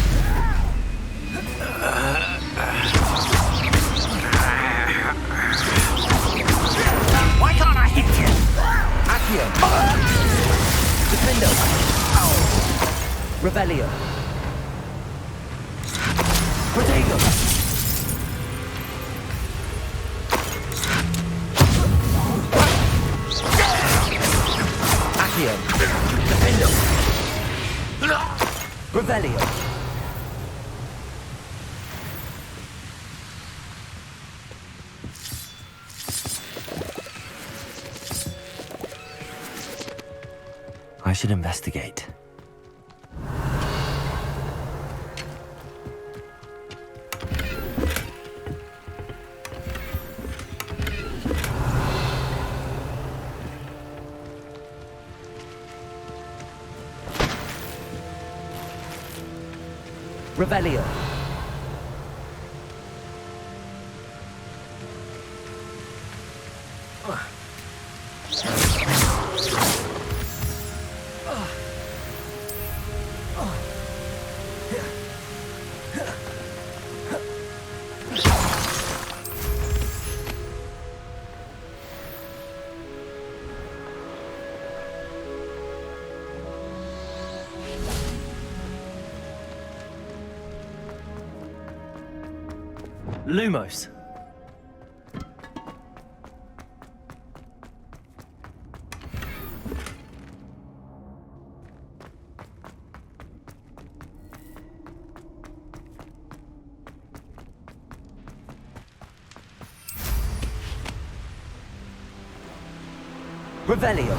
Why can't I hit you? Accio! Defendo! Revelio! Protego! Accio! Defendo! Revelio! I should investigate. Revelio. Lumos. Revelio.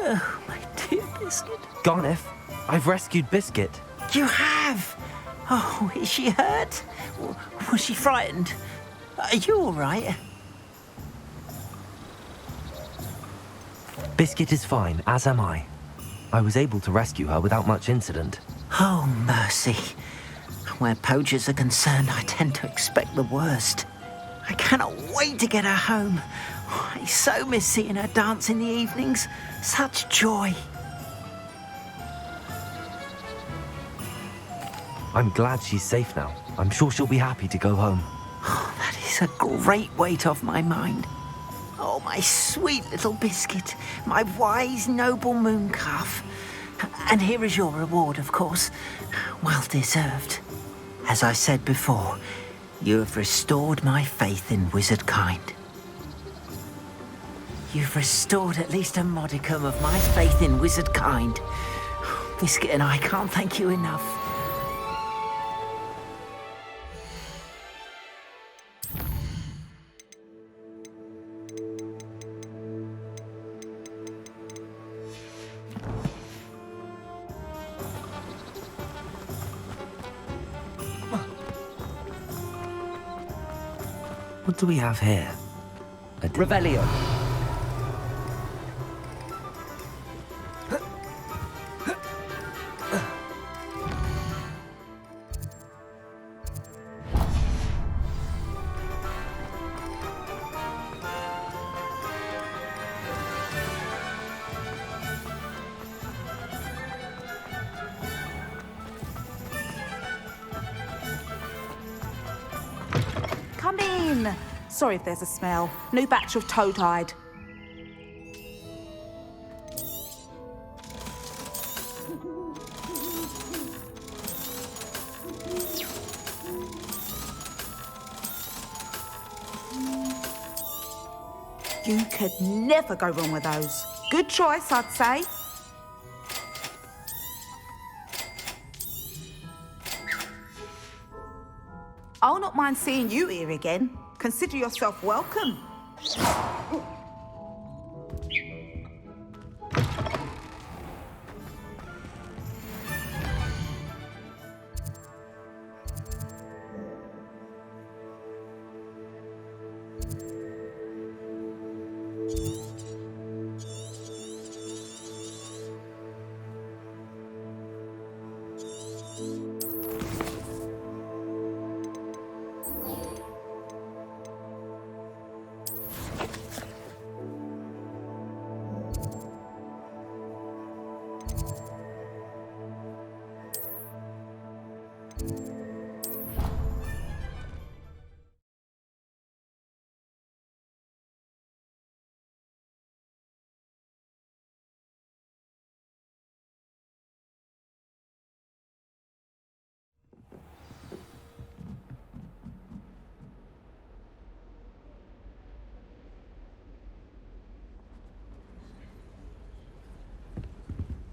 Oh, my dear Biscuit. Garneth, I've rescued Biscuit. You have? Oh, is she hurt? Was she frightened? Are you all right? Biscuit is fine, as am I. I was able to rescue her without much incident. Oh, mercy. Where poachers are concerned, I tend to expect the worst. I cannot wait to get her home. I so miss seeing her dance in the evenings. Such joy. I'm glad she's safe now. I'm sure she'll be happy to go home. Oh, that is a great weight off my mind. Oh, my sweet little Biscuit, my wise, noble moon calf. And here is your reward, of course. Well deserved. As I said before, you have restored my faith in wizard kind. You've restored at least a modicum of my faith in wizard kind. Biscuit and I can't thank you enough. What do we have here? Revelio. Come in. Sorry if there's a smell. New batch of toad-hide. You could never go wrong with those. Good choice, I'd say. I'll not mind seeing you here again. Consider yourself welcome.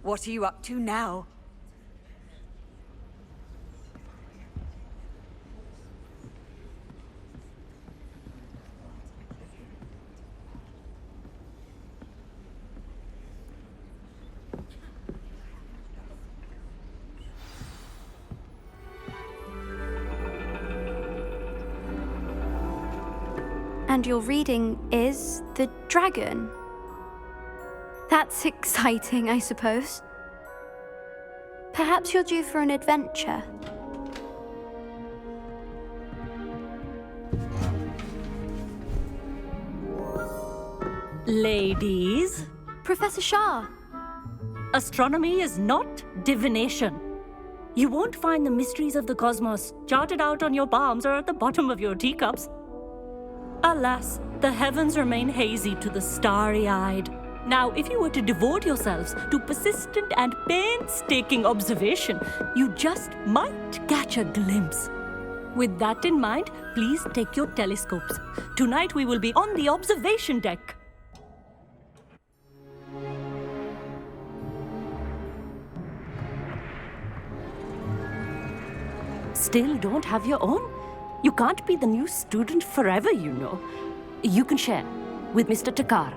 What are you up to now? And your reading is The Dragon. That's exciting, I suppose. Perhaps you're due for an adventure. Ladies, Professor Shah. astronomy is not divination. You won't find the mysteries of the cosmos charted out on your palms or at the bottom of your teacups. Alas, the heavens remain hazy to the starry-eyed. Now, if you were to devote yourselves to persistent and painstaking observation, you just might catch a glimpse. With that in mind, please take your telescopes. Tonight we will be on the observation deck. Still don't have your own? You can't be the new student forever, you know. You can share with Mr. Takar.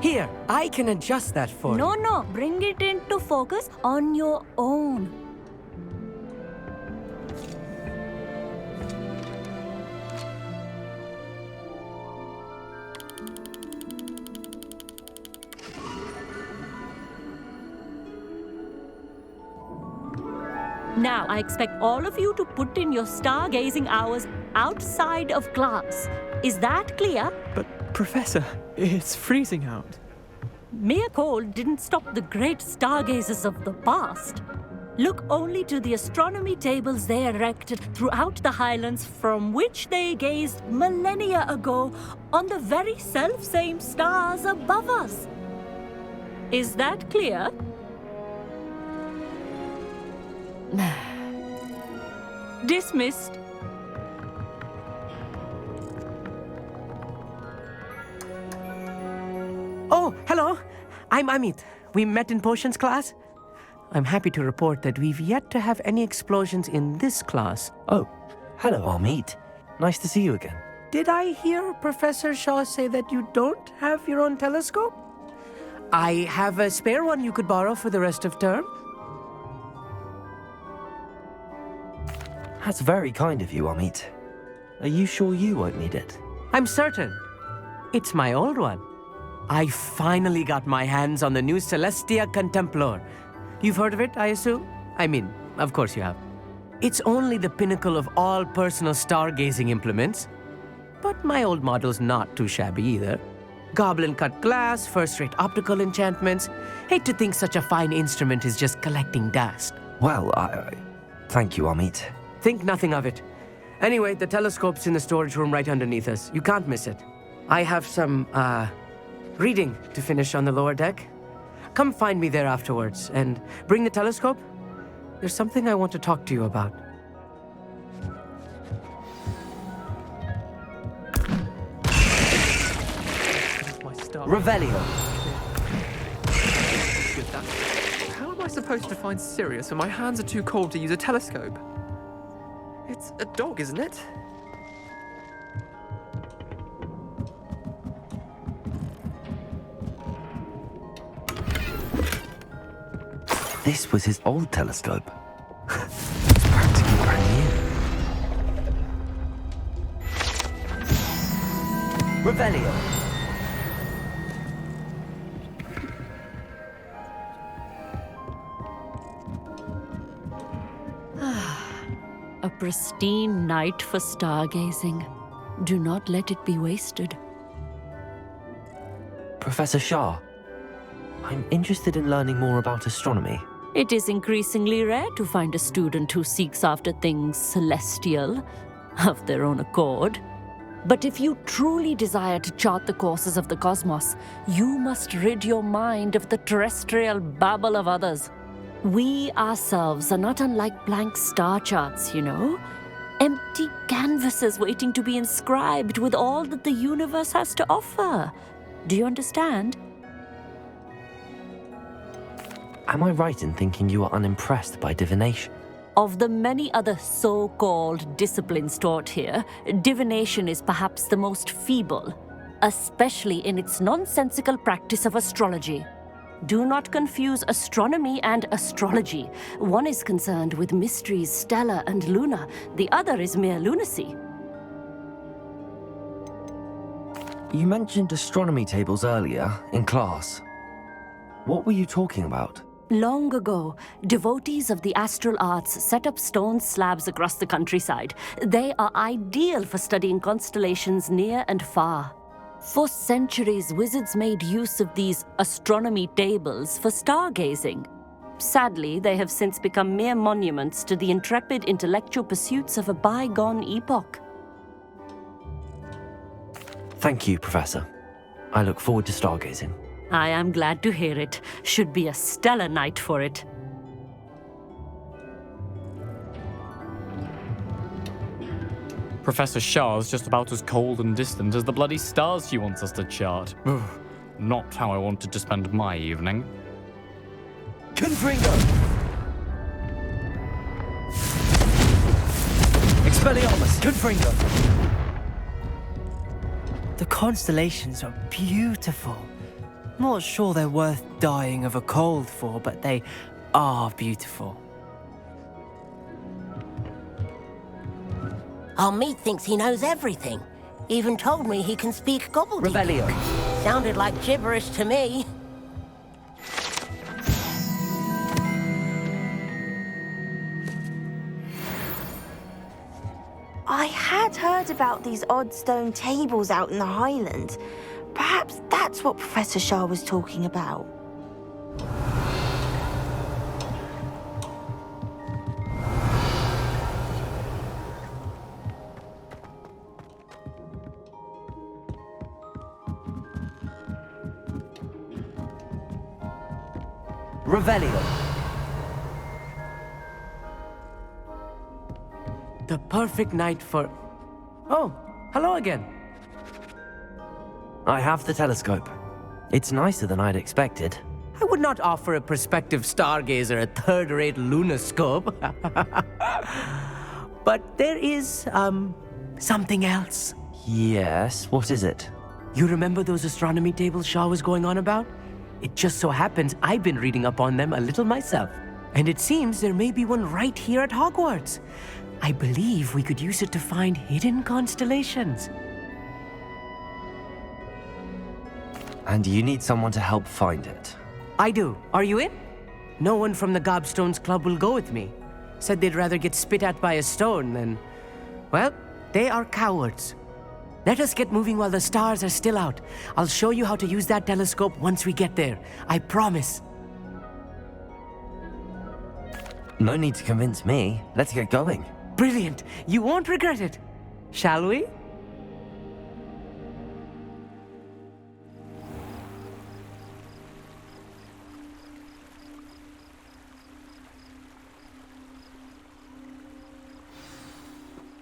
Here, I can adjust that for you. No, bring it into focus on your own. Now, I expect all of you to put in your stargazing hours outside of class. Is that clear? But, Professor, it's freezing out. Mere cold didn't stop the great stargazers of the past. Look only to the astronomy tables they erected throughout the highlands from which they gazed millennia ago on the very self-same stars above us. Is that clear? Dismissed. Oh, hello. I'm Amit. We met in potions class. I'm happy to report that we've yet to have any explosions in this class. Oh, hello, Amit. Nice to see you again. Did I hear Professor Shaw say that you don't have your own telescope? I have a spare one you could borrow for the rest of term. That's very kind of you, Amit. Are you sure you won't need it? I'm certain. It's my old one. I finally got my hands on the new Celestia Contemplar. You've heard of it, I assume? I mean, of course you have. It's only the pinnacle of all personal stargazing implements. But my old model's not too shabby either. Goblin-cut glass, first-rate optical enchantments. Hate to think such a fine instrument is just collecting dust. Well, thank you, Amit. Think nothing of it. Anyway, the telescope's in the storage room right underneath us. You can't miss it. I have some, reading to finish on the lower deck. Come find me there afterwards, and bring the telescope. There's something I want to talk to you about. Revelio. How am I supposed to find Sirius when my hands are too cold to use a telescope? It's a dog, isn't it? This was his old telescope. It's practically brand new. Revelio. A pristine night for stargazing. Do not let it be wasted. Professor Shah, I'm interested in learning more about astronomy. It is increasingly rare to find a student who seeks after things celestial of their own accord. But if you truly desire to chart the courses of the cosmos, you must rid your mind of the terrestrial babble of others. We ourselves are not unlike blank star charts, you know. Empty canvases waiting to be inscribed with all that the universe has to offer. Do you understand? Am I right in thinking you are unimpressed by divination? Of the many other so-called disciplines taught here, divination is perhaps the most feeble, especially in its nonsensical practice of astrology. Do not confuse astronomy and astrology. One is concerned with mysteries stellar and lunar, the other is mere lunacy. You mentioned astronomy tables earlier, in class. What were you talking about? Long ago, devotees of the astral arts set up stone slabs across the countryside. They are ideal for studying constellations near and far. For centuries, wizards made use of these astronomy tables for stargazing. Sadly, they have since become mere monuments to the intrepid intellectual pursuits of a bygone epoch. Thank you, Professor. I look forward to stargazing. I am glad to hear it. Should be a stellar night for it. Professor Shah's just about as cold and distant as the bloody stars she wants us to chart. Not how I wanted to spend my evening. Confringo! Expelliarmus! Confringo! The constellations are beautiful. Not sure they're worth dying of a cold for, but they are beautiful. Our meat thinks he knows everything. Even told me he can speak gobbledygook. Revelio. Sounded like gibberish to me. I had heard about these odd stone tables out in the Highlands. Perhaps that's what Professor Shah was talking about. Revelio. The perfect night for... Oh, hello again. I have the telescope. It's nicer than I'd expected. I would not offer a prospective stargazer a third-rate lunoscope. But there is, something else. Yes, what is it? You remember those astronomy tables Shah was going on about? It just so happens I've been reading up on them a little myself. And it seems there may be one right here at Hogwarts. I believe we could use it to find hidden constellations. And you need someone to help find it. I do. Are you in? No one from the Gobstones Club will go with me. Said they'd rather get spit at by a stone than... Well, they are cowards. Let us get moving while the stars are still out. I'll show you how to use that telescope once we get there. I promise. No need to convince me. Let's get going. Brilliant. You won't regret it. Shall we?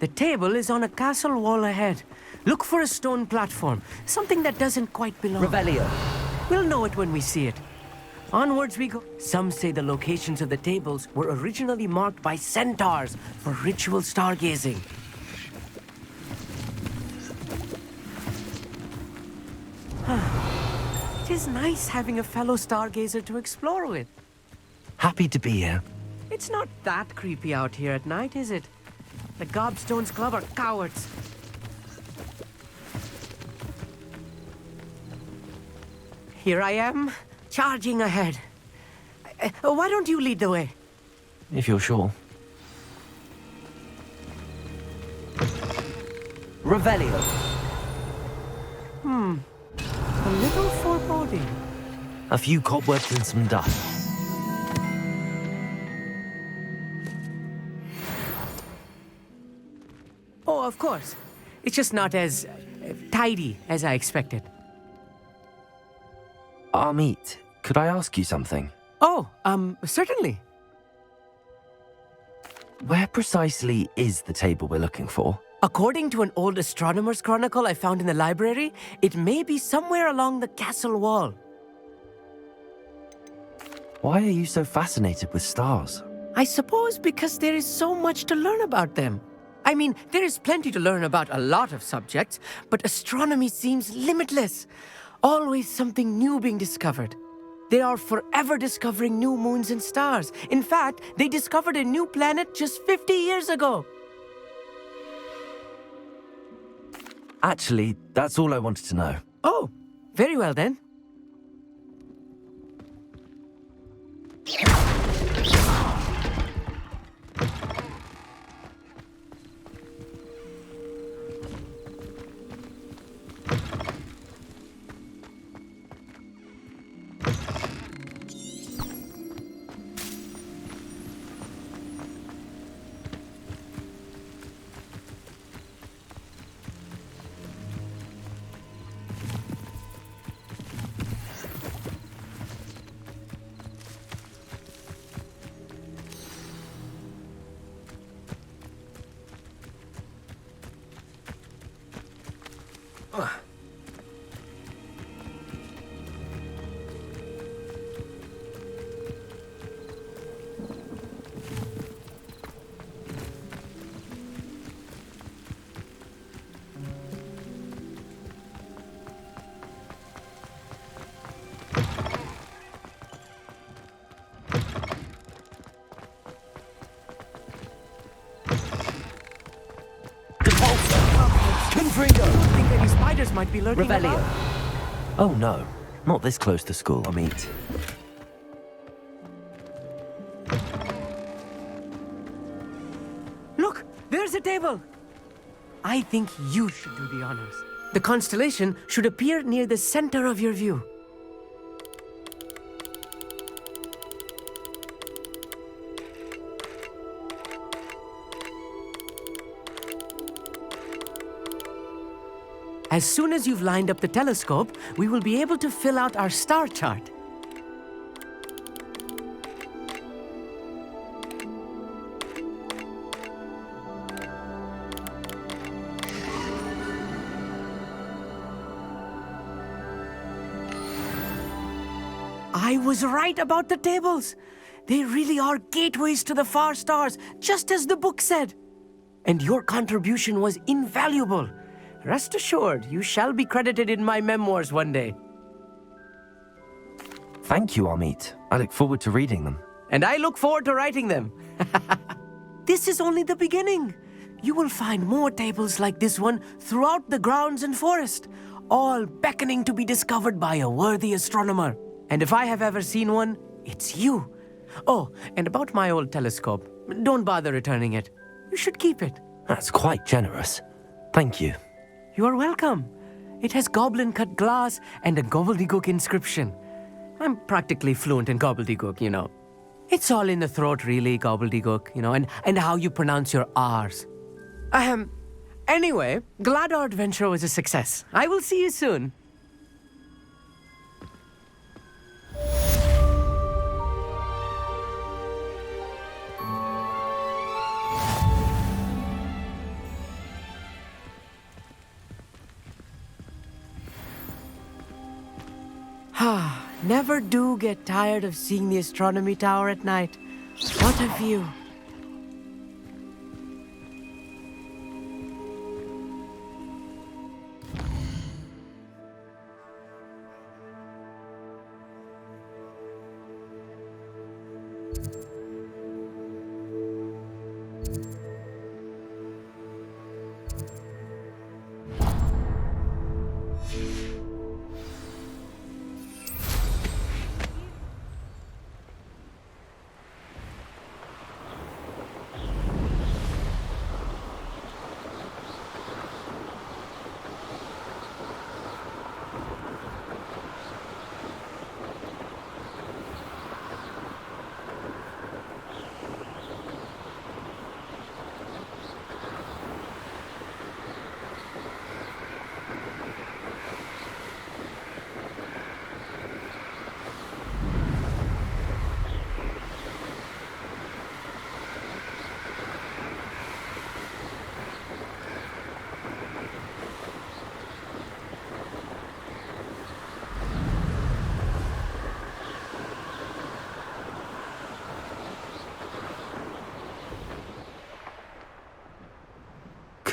The table is on a castle wall ahead. Look for a stone platform, something that doesn't quite belong. Revelio. We'll know it when we see it. Onwards we go. Some say the locations of the tables were originally marked by centaurs for ritual stargazing. It is nice having a fellow stargazer to explore with. Happy to be here. It's not that creepy out here at night, is it? The Gobstones Club are cowards. Here I am, charging ahead. Why don't you lead the way? If you're sure. Revelio. A little foreboding. A few cobwebs and some dust. Oh, of course. It's just not as tidy as I expected. Amit, could I ask you something? Oh, certainly. Where precisely is the table we're looking for? According to an old astronomer's chronicle I found in the library, it may be somewhere along the castle wall. Why are you so fascinated with stars? I suppose because there is so much to learn about them. I mean, there is plenty to learn about a lot of subjects, but astronomy seems limitless. Always something new being discovered. They are forever discovering new moons and stars. In fact, they discovered a new planet just 50 years ago. Actually, that's all I wanted to know. Oh, very well then. I think any spiders might be lurking Revelio. about. Oh no, not this close to school, Amit. Look, there's a table. I think you should do the honors. The constellation should appear near the center of your view. As soon as you've lined up the telescope, we will be able to fill out our star chart. I was right about the tables. They really are gateways to the far stars, just as the book said. And your contribution was invaluable. Rest assured, you shall be credited in my memoirs one day. Thank you, Amit. I look forward to reading them. And I look forward to writing them. This is only the beginning. You will find more tables like this one throughout the grounds and forest, all beckoning to be discovered by a worthy astronomer. And if I have ever seen one, it's you. Oh, and about my old telescope, don't bother returning it. You should keep it. That's quite generous. Thank you. You are welcome. It has goblin-cut glass and a gobbledygook inscription. I'm practically fluent in gobbledygook, you know. It's all in the throat, really, gobbledygook, you know, and how you pronounce your R's. Anyway, glad our adventure was a success. I will see you soon. Never do get tired of seeing the astronomy tower at night. What a view.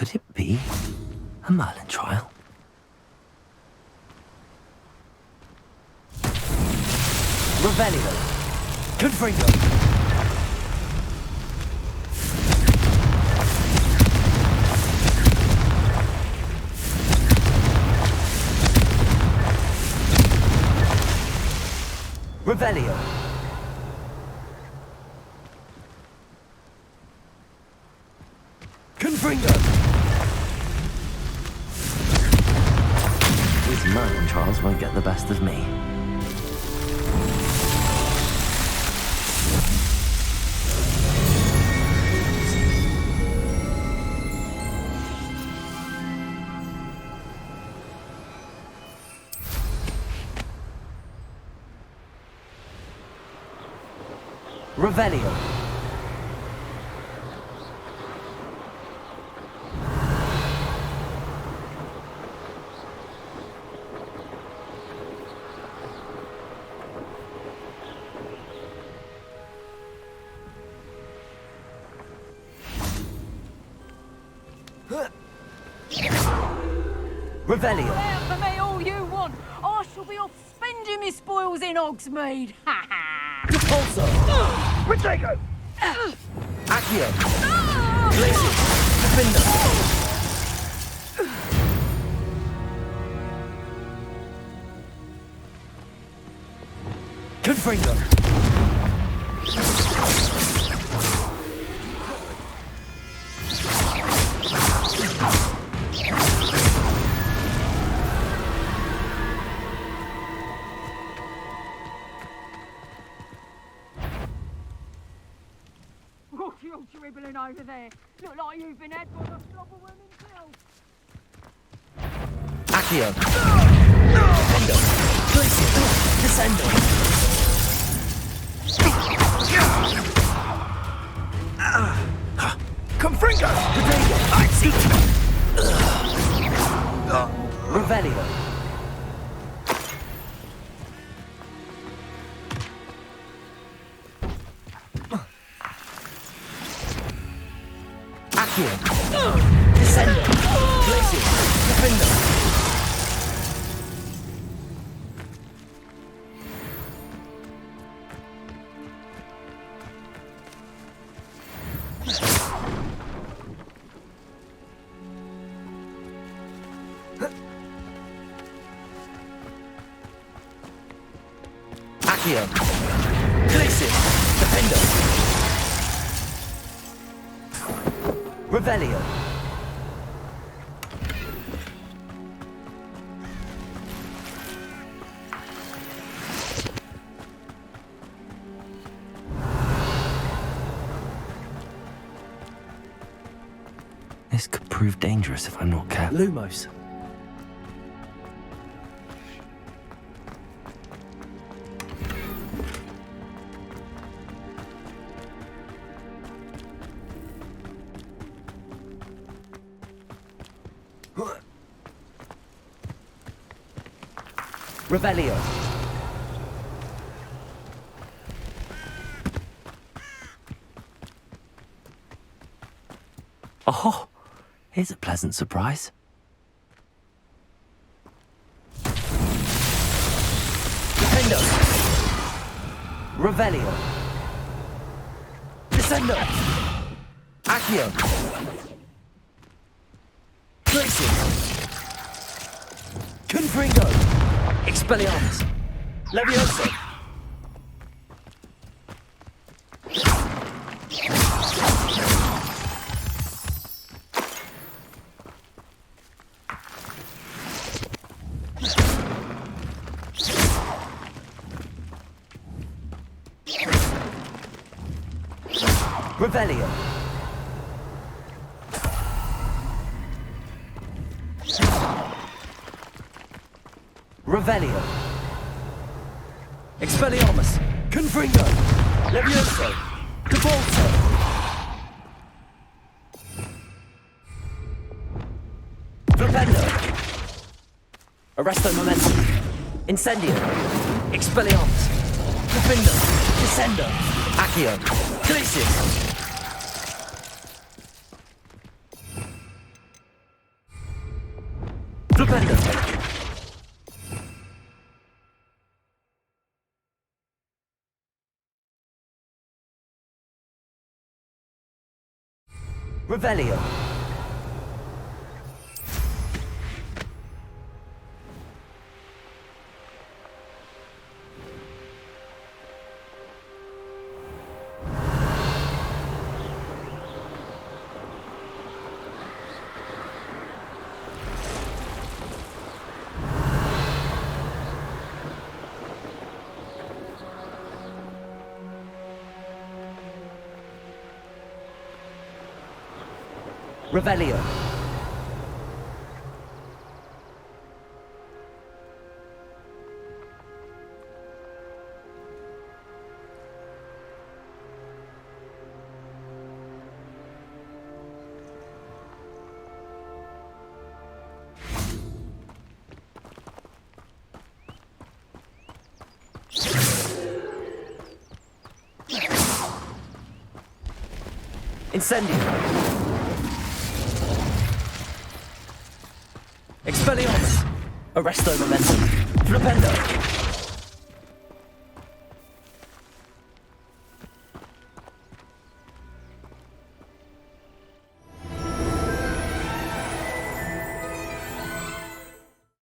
Could it be a Merlin trial? Revelio. Confringo. Revelio. Confringo. These Merlin trials won't get the best of me. Revelio. Revelio. There for me all you want. I shall be off spending my spoils in Hogsmeade. Ha ha. Geforce. Redecor. Accio. Glacier. Defender. Confringo. What you dribbling over there? Look like you've been had by the flopperworm himself. Accio. Defender. Glacier. Descender. Confringo. Revelio. Accio. Descender. Glacier. Defender. Accio. Glacier. Defender. Revelio. This could prove dangerous if I'm not careful. Lumos. Revelio. Oh, here's a pleasant surprise. Defender. Revelio. Descender. Accio. Glacier. Confringo. Expelliarmus. Levioso. Revelio. Revelio. Expelliarmus. Confringo. Levioso. Geforce. Flipendo. Arresto momentum. Incendio. Expelliarmus. Defender. Descender. Accio. Glacier. Revelio. Revelio. Incendio. Expelliarmus! Arresto momentum! Flipendo!